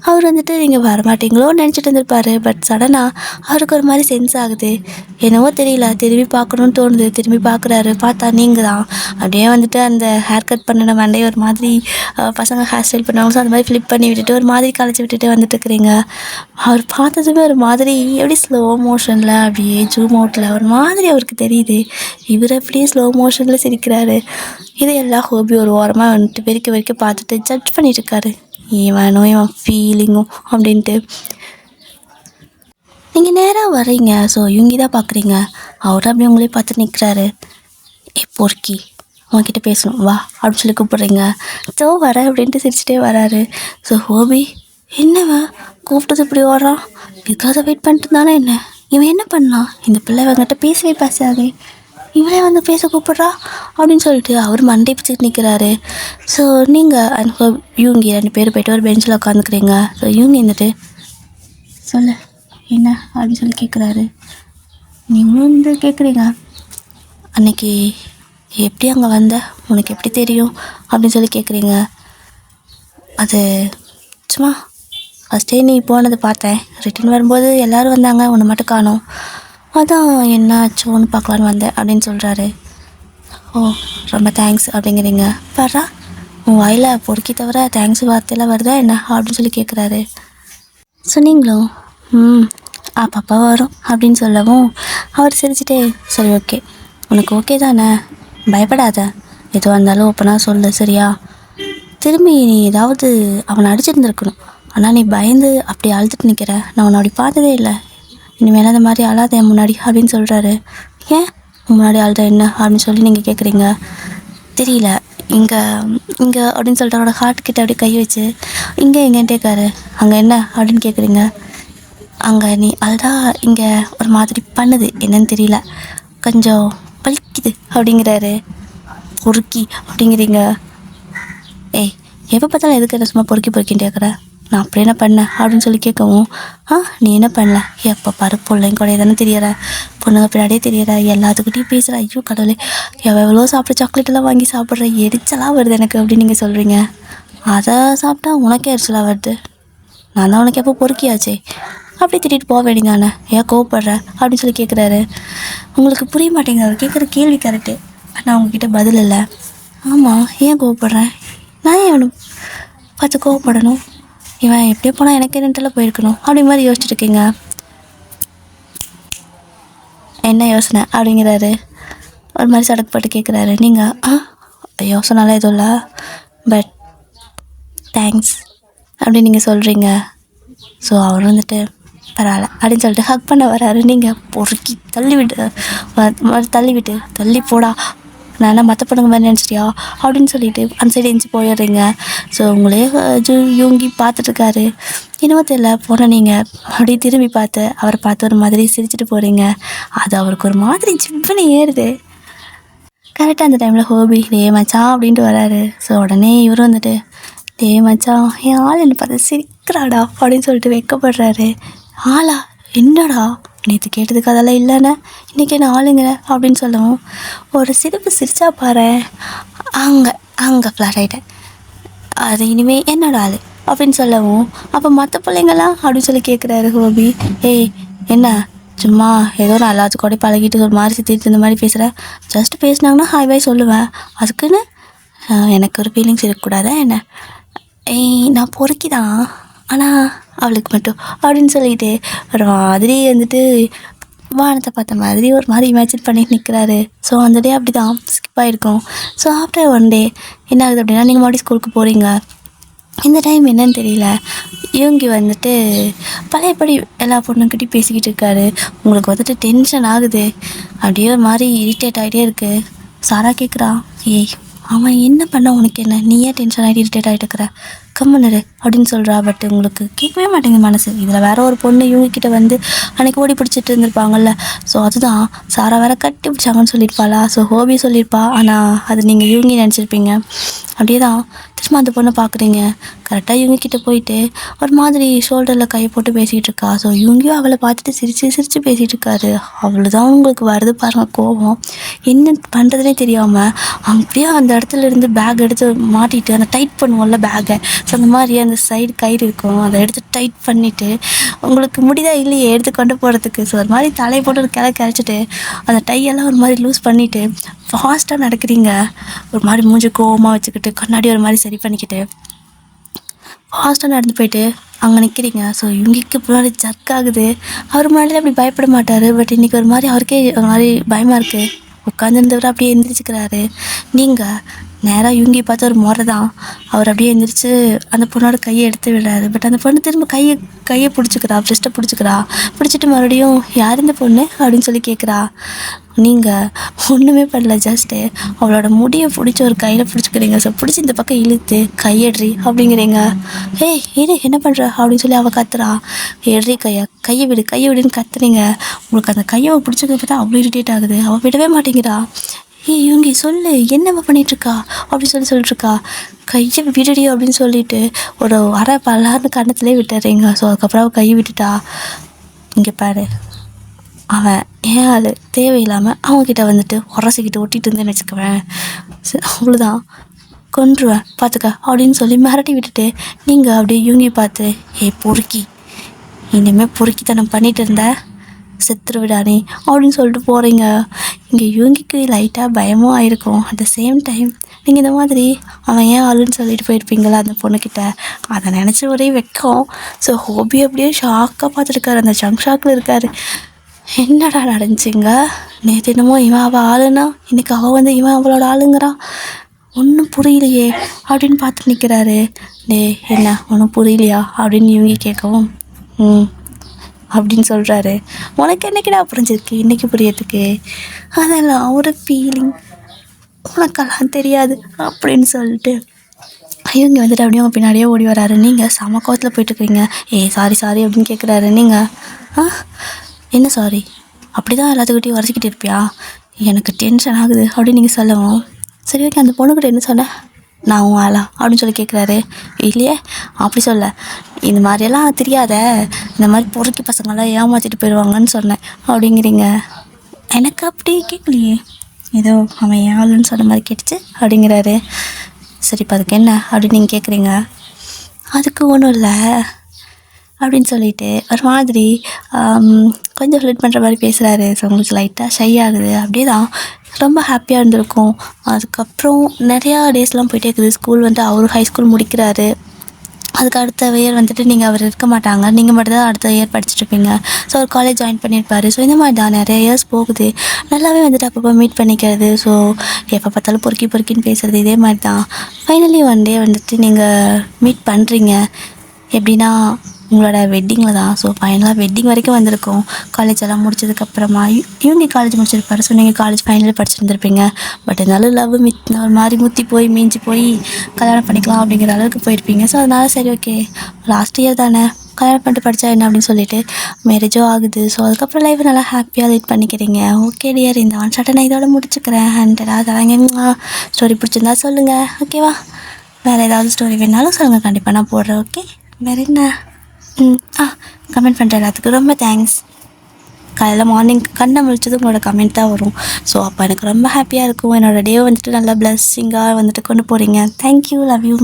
அவர் வந்துட்டு நீங்கள் வரமாட்டீங்களோன்னு நினச்சிட்டு இருந்திருப்பாரு. பட் சடனாக அவருக்கு ஒரு மாதிரி சென்ஸ் ஆகுது, என்னவோ தெரியல, திரும்பி பார்க்கணுன்னு தோணுது. திரும்பி பார்க்குறாரு, பார்த்தா நீங்கள் தான். அப்படியே வந்துட்டு அந்த ஹேர் கட் பண்ணின மண்டையை ஒரு மாதிரி பசங்க ஹேர் ஸ்டைல் பண்ணுவாங்க, ஸோ அந்த மாதிரி ஃப்ளிப் பண்ணி விட்டுட்டு ஒரு மாதிரி களைச்சி விட்டுட்டு வந்துட்டுருக்குறீங்க. அவர் பார்த்ததுமே ஒரு மாதிரி எப்படி ஸ்லோ மோஷனில் அப்படியே ஜூம் அவுட்டில் ஒரு மாதிரி அவருக்கு தெரியுது, இவர் அப்படியே ஸ்லோ மோஷனில் சிரிக்கிறாரு. இதையெல்லாம் ஹோபி ஒரு ஓரமாக வந்துட்டு வெறிக்க பார்த்துட்டு ஜட்ஜ் பண்ணிட்டு இருக்காரு, இவன் ஃபீலிங்கும் அப்படின்ட்டு. நீங்கள் நேராக வர்றீங்க, ஸோ இவங்க தான் பார்க்குறீங்க. அவர் அப்படி உங்களே பார்த்து நிற்கிறாரு. பொறுக்கி உங்ககிட்ட பேசணும் வா அப்படின்னு சொல்லி கூப்பிட்றீங்க. ஸோ வரேன் அப்படின்ட்டு சிரிச்சிட்டே வராரு. ஸோ ஹோபி என்னவன் கூப்பிட்டது இப்படி ஓடுறான், இதுக்காக வெயிட் பண்ணிட்டு இருந்தானே என்ன, இவன் என்ன பண்ணான், இந்த பிள்ளை இவங்கிட்ட பேசாதே, இவனே வந்து பேச கூப்பிட்றா அப்படின்னு சொல்லிட்டு அவர் மண்டை பிடிச்சிட்டு நிற்கிறாரு. ஸோ நீங்கள் அந்த யூங்கி 2 பேர் போய்ட்டு ஒரு பெஞ்சில் உட்காந்துக்கிறீங்க. ஸோ யூங்கி இருந்துட்டு சொல்ல என்ன அப்படின்னு சொல்லி கேட்குறாரு. நீங்களும் வந்து கேட்குறீங்க, அன்னைக்கு எப்படி அங்கே வந்த, உனக்கு எப்படி தெரியும் அப்படின்னு சொல்லி கேட்குறீங்க. அது சும்மா ஃபஸ்ட்டே நீ போனது பார்த்தேன், ரிட்டன் வரும்போது எல்லோரும் வந்தாங்க, உன்னை மட்டும் காணோம், அதான் என்ன ஆச்சோன்னு பார்க்கலான்னு வந்தேன் அப்படின்னு சொல்கிறாரு. ஓ ரொம்ப தேங்க்ஸ் அப்படிங்கிறீங்க. பாரா உன் வாயில் பொறுக்கி தவிர தேங்க்ஸ் வார்த்தையெல்லாம் வருதா என்ன அப்படின்னு சொல்லி கேட்குறாரு. சொன்னீங்களும் அப்பப்போ வரும் அப்படின்னு சொல்லவும் அவர் சிரிச்சிட்டே சரி ஓகே, உனக்கு ஓகே தானே, பயப்படாத, எதுவாக இருந்தாலும் ஓப்பனாக சொல்லு சரியா, திரும்பி நீ ஏதாவது அவனை அடிச்சிருந்துருக்கணும், ஆனால் நீ பயந்து அப்படி அழுதுட்டு நிற்கிற, நான் உன்னை அப்படி பார்த்ததே இல்லை, இனிமேல் அந்த மாதிரி அழாத என் முன்னாடி அப்படின்னு சொல்கிறாரு. ஏன் முன்னாடி அழுத என்ன அப்படின்னு சொல்லி நீங்கள் கேட்குறீங்க. தெரியல, இங்கே அப்படின்னு சொல்லிட்டு அவரோட ஹார்ட் கிட்ட அப்படியே கை வச்சு இங்கே எங்கேன்னு கேட்காரு. அங்கே என்ன அப்படின்னு கேட்குறீங்க. அங்கே நீ அழுதா இங்கே ஒரு மாதிரி பண்ணுது, என்னன்னு தெரியல, கொஞ்சம் பலிக்குது அப்படிங்கிறாரு. பொறுக்கி அப்படிங்கிறீங்க. ஏய், எப்போ பார்த்தாலும் எதுக்கு என்ன சும்மா பொறுக்கின்னு கேட்குற? நான் அப்படி என்ன பண்ணேன் அப்படின்னு சொல்லி கேட்கவும், நீ என்ன பண்ணல, எப்போ பாரு பிள்ளைங்க கூட தானே தெரியற, பொண்ணுங்க பின்னாடியே தெரியற, எல்லாத்துக்கிட்டையும் பேசுகிற, ஐயோ கடவுளே, எவ்வளோ சாப்பிட்ற சாக்லேட்டெல்லாம் வாங்கி சாப்பிட்ற, எரிச்சலாக வருது எனக்கு அப்படின்னு நீங்கள் சொல்கிறீங்க. அதை சாப்பிட்டா உனக்கே எரிச்சலாக வருது, நான் தான் உனக்கு எப்போ பொறுக்கியாச்சே, அப்படி திட்டிட்டு போக வேண்டியதானே, ஏன் கோவப்படுற அப்படின்னு சொல்லி கேட்குறாரு. உங்களுக்கு புரிய மாட்டேங்குது, அவர் கேட்குற கேள்வி கரெக்டு, ஆனால் உங்ககிட்ட பதில் இல்லை. ஆமாம், ஏன் கோவப்படுறேன், நான் ஏன் அவனை பார்த்து கோவப்படணும், இவன் எப்படியே போனால் எனக்கு என்னன்ட்டுல போயிருக்கணும் அப்படி மாதிரி யோசிச்சுட்டு இருக்கீங்க. என்ன யோசனை அப்படிங்கிறாரு. ஒரு மாதிரி சடக்குப்பட்டு கேட்குறாரு. நீங்கள் யோசனைலாம் எதுவும் இல்லை, பட் தேங்க்ஸ் அப்படின்னு நீங்கள் சொல்கிறீங்க. ஸோ அவர் வந்துட்டு பரவாயில்ல அப்படின்னு சொல்லிட்டு ஹக் பண்ண வராரு. நீங்கள் பொறுக்கி தள்ளி போடா, நான் என்ன மற்ற பொண்ணுங்க மாதிரி நினச்சிட்டியா அப்படின்னு சொல்லிட்டு அந்த சைடு எஞ்சி போயிடுறீங்க. ஸோ உங்களே யூங்கி பார்த்துட்ருக்காரு. என்னவோ தெரியல, போன நீங்கள் அப்படியே திரும்பி பார்த்து அவரை பார்த்து ஒரு மாதிரி சிரிச்சுட்டு போகிறீங்க. அது அவருக்கு ஒரு மாதிரி ஜிப்புன்னு ஏறுது. கரெக்டாக அந்த டைமில் ஹோபி டே மச்சான் அப்படின்ட்டு வராரு. ஸோ உடனே இவர் வந்துட்டு டே மச்சான், என் ஆள் என்ன பார்த்து சிரிக்கிறாடா அப்படின்னு சொல்லிட்டு வைக்கப்படுறாரு. ஆளா, என்னடா நேற்று கேட்டதுக்கு அதெல்லாம் இல்லைண்ணே, இன்றைக்கி என்ன ஆளுங்கிற அப்படின்னு சொல்லவும், ஒரு சிரிப்பு சிரிச்சா பாரு, அங்கே ஃப்ளாட் ஆகிட்டேன், அது இனிமேல் என்னோட ஆள் அப்படின்னு சொல்லவும், அப்போ மற்ற பிள்ளைங்களாம் அப்படின்னு சொல்லி கேட்குறாரு ஹோபி. ஏய் என்ன சும்மா ஏதோ நான் எல்லாத்துக்கும் கூட பழகிட்டு ஒரு மாதிரி சித்திட்டு இந்த மாதிரி பேசுகிறேன், ஜஸ்ட் பேசினாங்கன்னா ஹாய் பாய் சொல்லுவேன், அதுக்குன்னு எனக்கு ஒரு ஃபீலிங்ஸ் இருக்கக்கூடாதா என்ன? நான் பொறுக்கி தான், ஆனால் அவளுக்கு மட்டும் அப்படின்னு சொல்லிட்டு ஒரு மாதிரி வந்துட்டு வானத்தை பார்த்த மாதிரி ஒரு மாதிரி இமேஜின் பண்ணிட்டு நிற்கிறாரு. ஸோ அந்த டே அப்படி தான் ஸ்கிப் ஆகிருக்கும். ஸோ ஆஃப்டர் ஒன் டே என்ன ஆகுது அப்படின்னா, நீங்கள் மறுபடியும் ஸ்கூலுக்கு போகிறீங்க. இந்த டைம் என்னன்னு தெரியல, இவங்க வந்துட்டு பழையபடி எல்லா பொண்ணுக்கிட்டையும் பேசிக்கிட்டு இருக்காரு. உங்களுக்கு வந்துட்டு டென்ஷன் ஆகுது, அப்படியே ஒரு மாதிரி இரிட்டேட் ஆகிட்டே இருக்குது. சாரா கேட்குறா, ஏய் அவன் என்ன பண்ண உனக்கு என்ன, நீ ஏன் டென்ஷன் ஆகிட்டு இரிட்டேட் ஆகிட்டு இருக்கிற, கம்முனரு அப்படின்னு சொல்கிறா. பட் உங்களுக்கு கேட்கவே மாட்டேங்குது மனசு. இதில் வேற ஒரு பொண்ணு இவங்கக்கிட்ட வந்து அன்றைக்கி ஓடி பிடிச்சிட்டு இருந்திருப்பாங்கல்ல, ஸோ அதுதான் சாரா வேற கட்டி பிடிச்சாங்கன்னு சொல்லியிருப்பாளா. ஸோ ஹோபி சொல்லியிருப்பா, ஆனால் அது நீங்கள் இவங்க நினச்சிருப்பீங்க. அப்படியே தான் திரும்ப அந்த பொண்ணை பார்க்குறீங்க. கரெக்டாக இவங்கக்கிட்ட போயிட்டு ஒரு மாதிரி ஷோல்டரில் கையை போட்டு பேசிகிட்டு இருக்கா. ஸோ இவங்கேயும் அவளை பார்த்துட்டு சிரித்து பேசிகிட்டு இருக்காரு. அவ்வளோதான் உங்களுக்கு வருது பாருங்கள் கோபம். என்ன பண்ணுறதுனே தெரியாமல் அப்படியே அந்த இடத்துல இருந்து பேக் எடுத்து மாட்டிட்டு, அந்த டைட் பண்ணுவோம்ல பேக்கை, ஸோ அந்த மாதிரி அந்த சைடு கயிறு இருக்கும், அதை எடுத்து டைட் பண்ணிவிட்டு, உங்களுக்கு முடிதா இல்லையே எடுத்து கொண்டு போகிறதுக்கு, ஸோ ஒரு மாதிரி தலையை போட்டு ஒரு கிளச்சிட்டு அந்த டையெல்லாம் ஒரு மாதிரி லூஸ் பண்ணிவிட்டு ஃபாஸ்ட்டாக நடக்கிறீங்க. ஒரு மாதிரி மூஞ்சி கோவமாக வச்சுக்கிட்டு கண்ணாடி ஒரு மாதிரி சரி பண்ணிக்கிட்டு ஃபாஸ்ட்டாக நடந்து போயிட்டு அங்கே நிற்கிறீங்க. ஸோ இவங்களுக்கு முன்னாடி ஜர்க் ஆகுது. அவர் முன்னாடி அப்படி பயப்பட மாட்டார், பட் இன்றைக்கி ஒரு மாதிரி அவருக்கே ஒரு மாதிரி பயமாக இருக்குது. உட்காந்துருந்தவர் அப்படியே எந்திரிச்சுக்கிறாரு. நீங்கள் நேராக இவங்கி பார்த்து ஒரு முறை தான், அவர் அப்படியே எந்திரிச்சு அந்த பொண்ணோட கையை எடுத்து விடுறாரு. பட் அந்த பொண்ணு திரும்ப கையை பிடிச்சிக்கிறா, ஃப்ரெஸ்ட்டை பிடிச்சிட்டு மறுபடியும் யார் இந்த பொண்ணு அப்படின்னு சொல்லி கேட்குறா. நீங்கள் ஒன்றுமே பண்ணல, ஜஸ்ட்டு அவளோட முடியை பிடிச்சி ஒரு கையில் பிடிச்சிக்கிறீங்க. ஸோ பிடிச்சி இந்த பக்கம் இழுத்து கையெட்ரி அப்படிங்கிறீங்க. ஏய் இரு என்ன பண்ணுற அப்படின்னு சொல்லி அவள் கத்துறா. எட்ரி கையை விடுன்னு கத்துறீங்க. உங்களுக்கு அந்த கையை பிடிச்சிக்கிறது பார்த்தா அவ்வளோ இரிட்டேட் ஆகுது. அவள் விடவே மாட்டேங்கிறா. ஏய் இவங்க சொல்லு என்னம்மா பண்ணிகிட்ருக்கா அப்படின்னு சொல்லிட்டுருக்கா. கையை விடுடி அப்படின்னு சொல்லிட்டு ஒரு அரை பல்லார்னு கண்ணத்துலேயே விட்டுறீங்க. ஸோ அதுக்கப்புறம் அவள் கையை விட்டுட்டா. இங்கே பாரு, அவன் ஏன் ஆள் தேவையில்லாமல் அவங்கக்கிட்ட வந்துட்டு உரசிக்கிட்டு ஒட்டிகிட்டு இருந்தேன்னு வச்சுக்குவேன், அவ்வளோதான் கொன்றுவேன் பார்த்துக்க அப்படின்னு சொல்லி மிரட்டி விட்டுட்டு நீங்கள் அப்படியே யூங்கி பார்த்து, பொறுக்கி இனிமேல் பொறுக்கித்தனம் பண்ணிகிட்டு இருந்த செத்துரு விடானே அப்படின்னு சொல்லிட்டு போகிறீங்க. இங்கே யூங்கிக்கு லைட்டாக பயமும் ஆயிருக்கும். அட் த சேம் டைம் நீங்கள் இந்த மாதிரி அவன் ஏன் ஆளுன்னு சொல்லிட்டு போயிருப்பீங்களா அந்த பொண்ணுக்கிட்ட, அதை நினச்சி ஒரே வெக்கம். ஸோ ஹோபி அப்படியே ஷாக்காக பார்த்துருக்காரு, அந்த ஜங்க் ஷாக்கில் இருக்கார். என்னடா நடந்துச்சுங்க, நேற்று என்னமோ இவன் அவள் ஆளுனா இன்றைக்கி அவள் வந்து இவன் அவளோட ஆளுங்கிறான், ஒன்றும் புரியலையே அப்படின்னு பார்த்து நிற்கிறாரு. என்ன ஒன்றும் புரியலையா அப்படின்னு இவங்க கேட்கவும் அப்படின்னு சொல்கிறாரு. உனக்கு என்னைக்கிடா புரிஞ்சிருக்கு இன்றைக்கி புரியறதுக்கு, அதெல்லாம் ஒரு ஃபீலிங், உனக்கெல்லாம் தெரியாது அப்படின்னு சொல்லிட்டு இவங்க வந்துட்டு அப்படியே அவங்க பின்னாடியே ஓடி வராரு. நீங்கள் செம கோவத்தில் போயிட்டுருக்கீங்க. சாரி சாரி அப்படின்னு கேட்குறாரு. நீங்கள் ஆ என்ன சாரி, அப்படி தான் எல்லாத்துக்கிட்டையும் வரைச்சிக்கிட்டு இருப்பியா, எனக்கு டென்ஷன் ஆகுது அப்படின்னு நீங்கள் சொல்லவும், சரி ஓகே அந்த பொண்ணுக்கிட்ட என்ன சொன்னேன், நான் உன் ஆளா அப்படின்னு சொல்லி கேட்குறாரு. இல்லையே அப்படி சொல்ல, இந்த மாதிரியெல்லாம் தெரியாத, இந்த மாதிரி பொறுக்கி பசங்களாம் ஏமாற்றிட்டு போயிடுவாங்கன்னு சொன்னேன் அப்படிங்கிறீங்க. எனக்கு அப்படி கேட்கலையே, ஏதோ அவன் என் ஆளுன்னு சொன்ன மாதிரி கேட்டுச்சு அப்படிங்கிறாரு. சரி இப்போ அதுக்கு என்ன அப்படின்னு நீங்கள் கேட்குறீங்க. அதுக்கு ஒன்றும் இல்லை அப்படின்னு சொல்லிட்டு ஒரு மாதிரி கொஞ்சம் ஃப்ளிட் பண்ணுற மாதிரி பேசுகிறாரு. ஸோ உங்களுக்கு லைட்டாக ஷை ஆகுது. அப்படியே தான் ரொம்ப ஹாப்பியாக இருந்திருக்கும். அதுக்கப்புறம் நிறையா டேஸ்லாம் போயிட்டே இருக்குது. ஸ்கூல் வந்துட்டு அவரு ஹை ஸ்கூல் முடிக்கிறாரு. அதுக்கு அடுத்த இயர் வந்துட்டு நீங்கள் அவர் இருக்க மாட்டாங்க, நீங்கள் மட்டும் தான் அடுத்த இயர் படிச்சுட்ருப்பீங்க. ஸோ அவர் காலேஜ் ஜாயின் பண்ணியிருப்பார். ஸோ இந்த மாதிரி தான் நிறைய இயர்ஸ் போகுது. நல்லாவே வந்துட்டு அப்பப்போ மீட் பண்ணிக்கிறது. ஸோ எப்போ பார்த்தாலும் பொறுக்கின்னு பேசுகிறது இதே மாதிரி தான். ஃபைனலி ஒன் டே வந்துட்டு நீங்கள் மீட் பண்ணுறீங்க. எப்படின்னா உங்களோட வெட்டிங்கில் தான். ஸோ ஃபைனலாக வெட்டிங் வரைக்கும் வந்திருக்கோம். காலேஜ் எல்லாம் முடிச்சதுக்கப்புறமா இவங்க காலேஜ் முடிச்சிருப்பாரு. ஸோ நீங்கள் காலேஜ் ஃபைனல் படிச்சுருந்துருப்பீங்க. பட் இருந்தாலும் லவ் ஒரு மாதிரி முற்றி போய் மீஞ்சி போய் கல்யாணம் பண்ணிக்கலாம் அப்படிங்கிற அளவுக்கு போயிருப்பீங்க. ஸோ அதனால் சரி ஓகே லாஸ்ட் இயர் தானே, கல்யாணம் பண்ணிட்டு படித்தா என்ன அப்படின்னு சொல்லிட்டு மேரேஜும் ஆகுது. ஸோ அதுக்கப்புறம் லைஃப் நல்லா ஹாப்பியாக லீட் பண்ணிக்கிறீங்க. ஓகே டியர், இந்த ஒன் ஷாட்டை நான் இதோட முடிச்சுக்கிறேன். அதெல்லாம் ஸ்டோரி பிடிச்சிருந்தா சொல்லுங்கள் ஓகேவா. வேறு ஏதாவது ஸ்டோரி வேணாலும் சொல்லுங்கள், கண்டிப்பாக நான் போடுறேன். ஓகே வேறு என்ன? கமெண்ட் பண்ணுற எல்லாத்துக்கும் ரொம்ப தேங்க்ஸ். காலையில் மார்னிங் கண்ணை முழிச்சது உங்களோட கமெண்ட் தான் வரும். ஸோ அப்போ எனக்கு ரொம்ப ஹாப்பியாக இருக்கும். என்னோடய டே வந்துட்டு நல்லா பிளஸ்ஸிங்காக வந்துட்டு கொண்டு போகிறீங்க. Thank you, love you.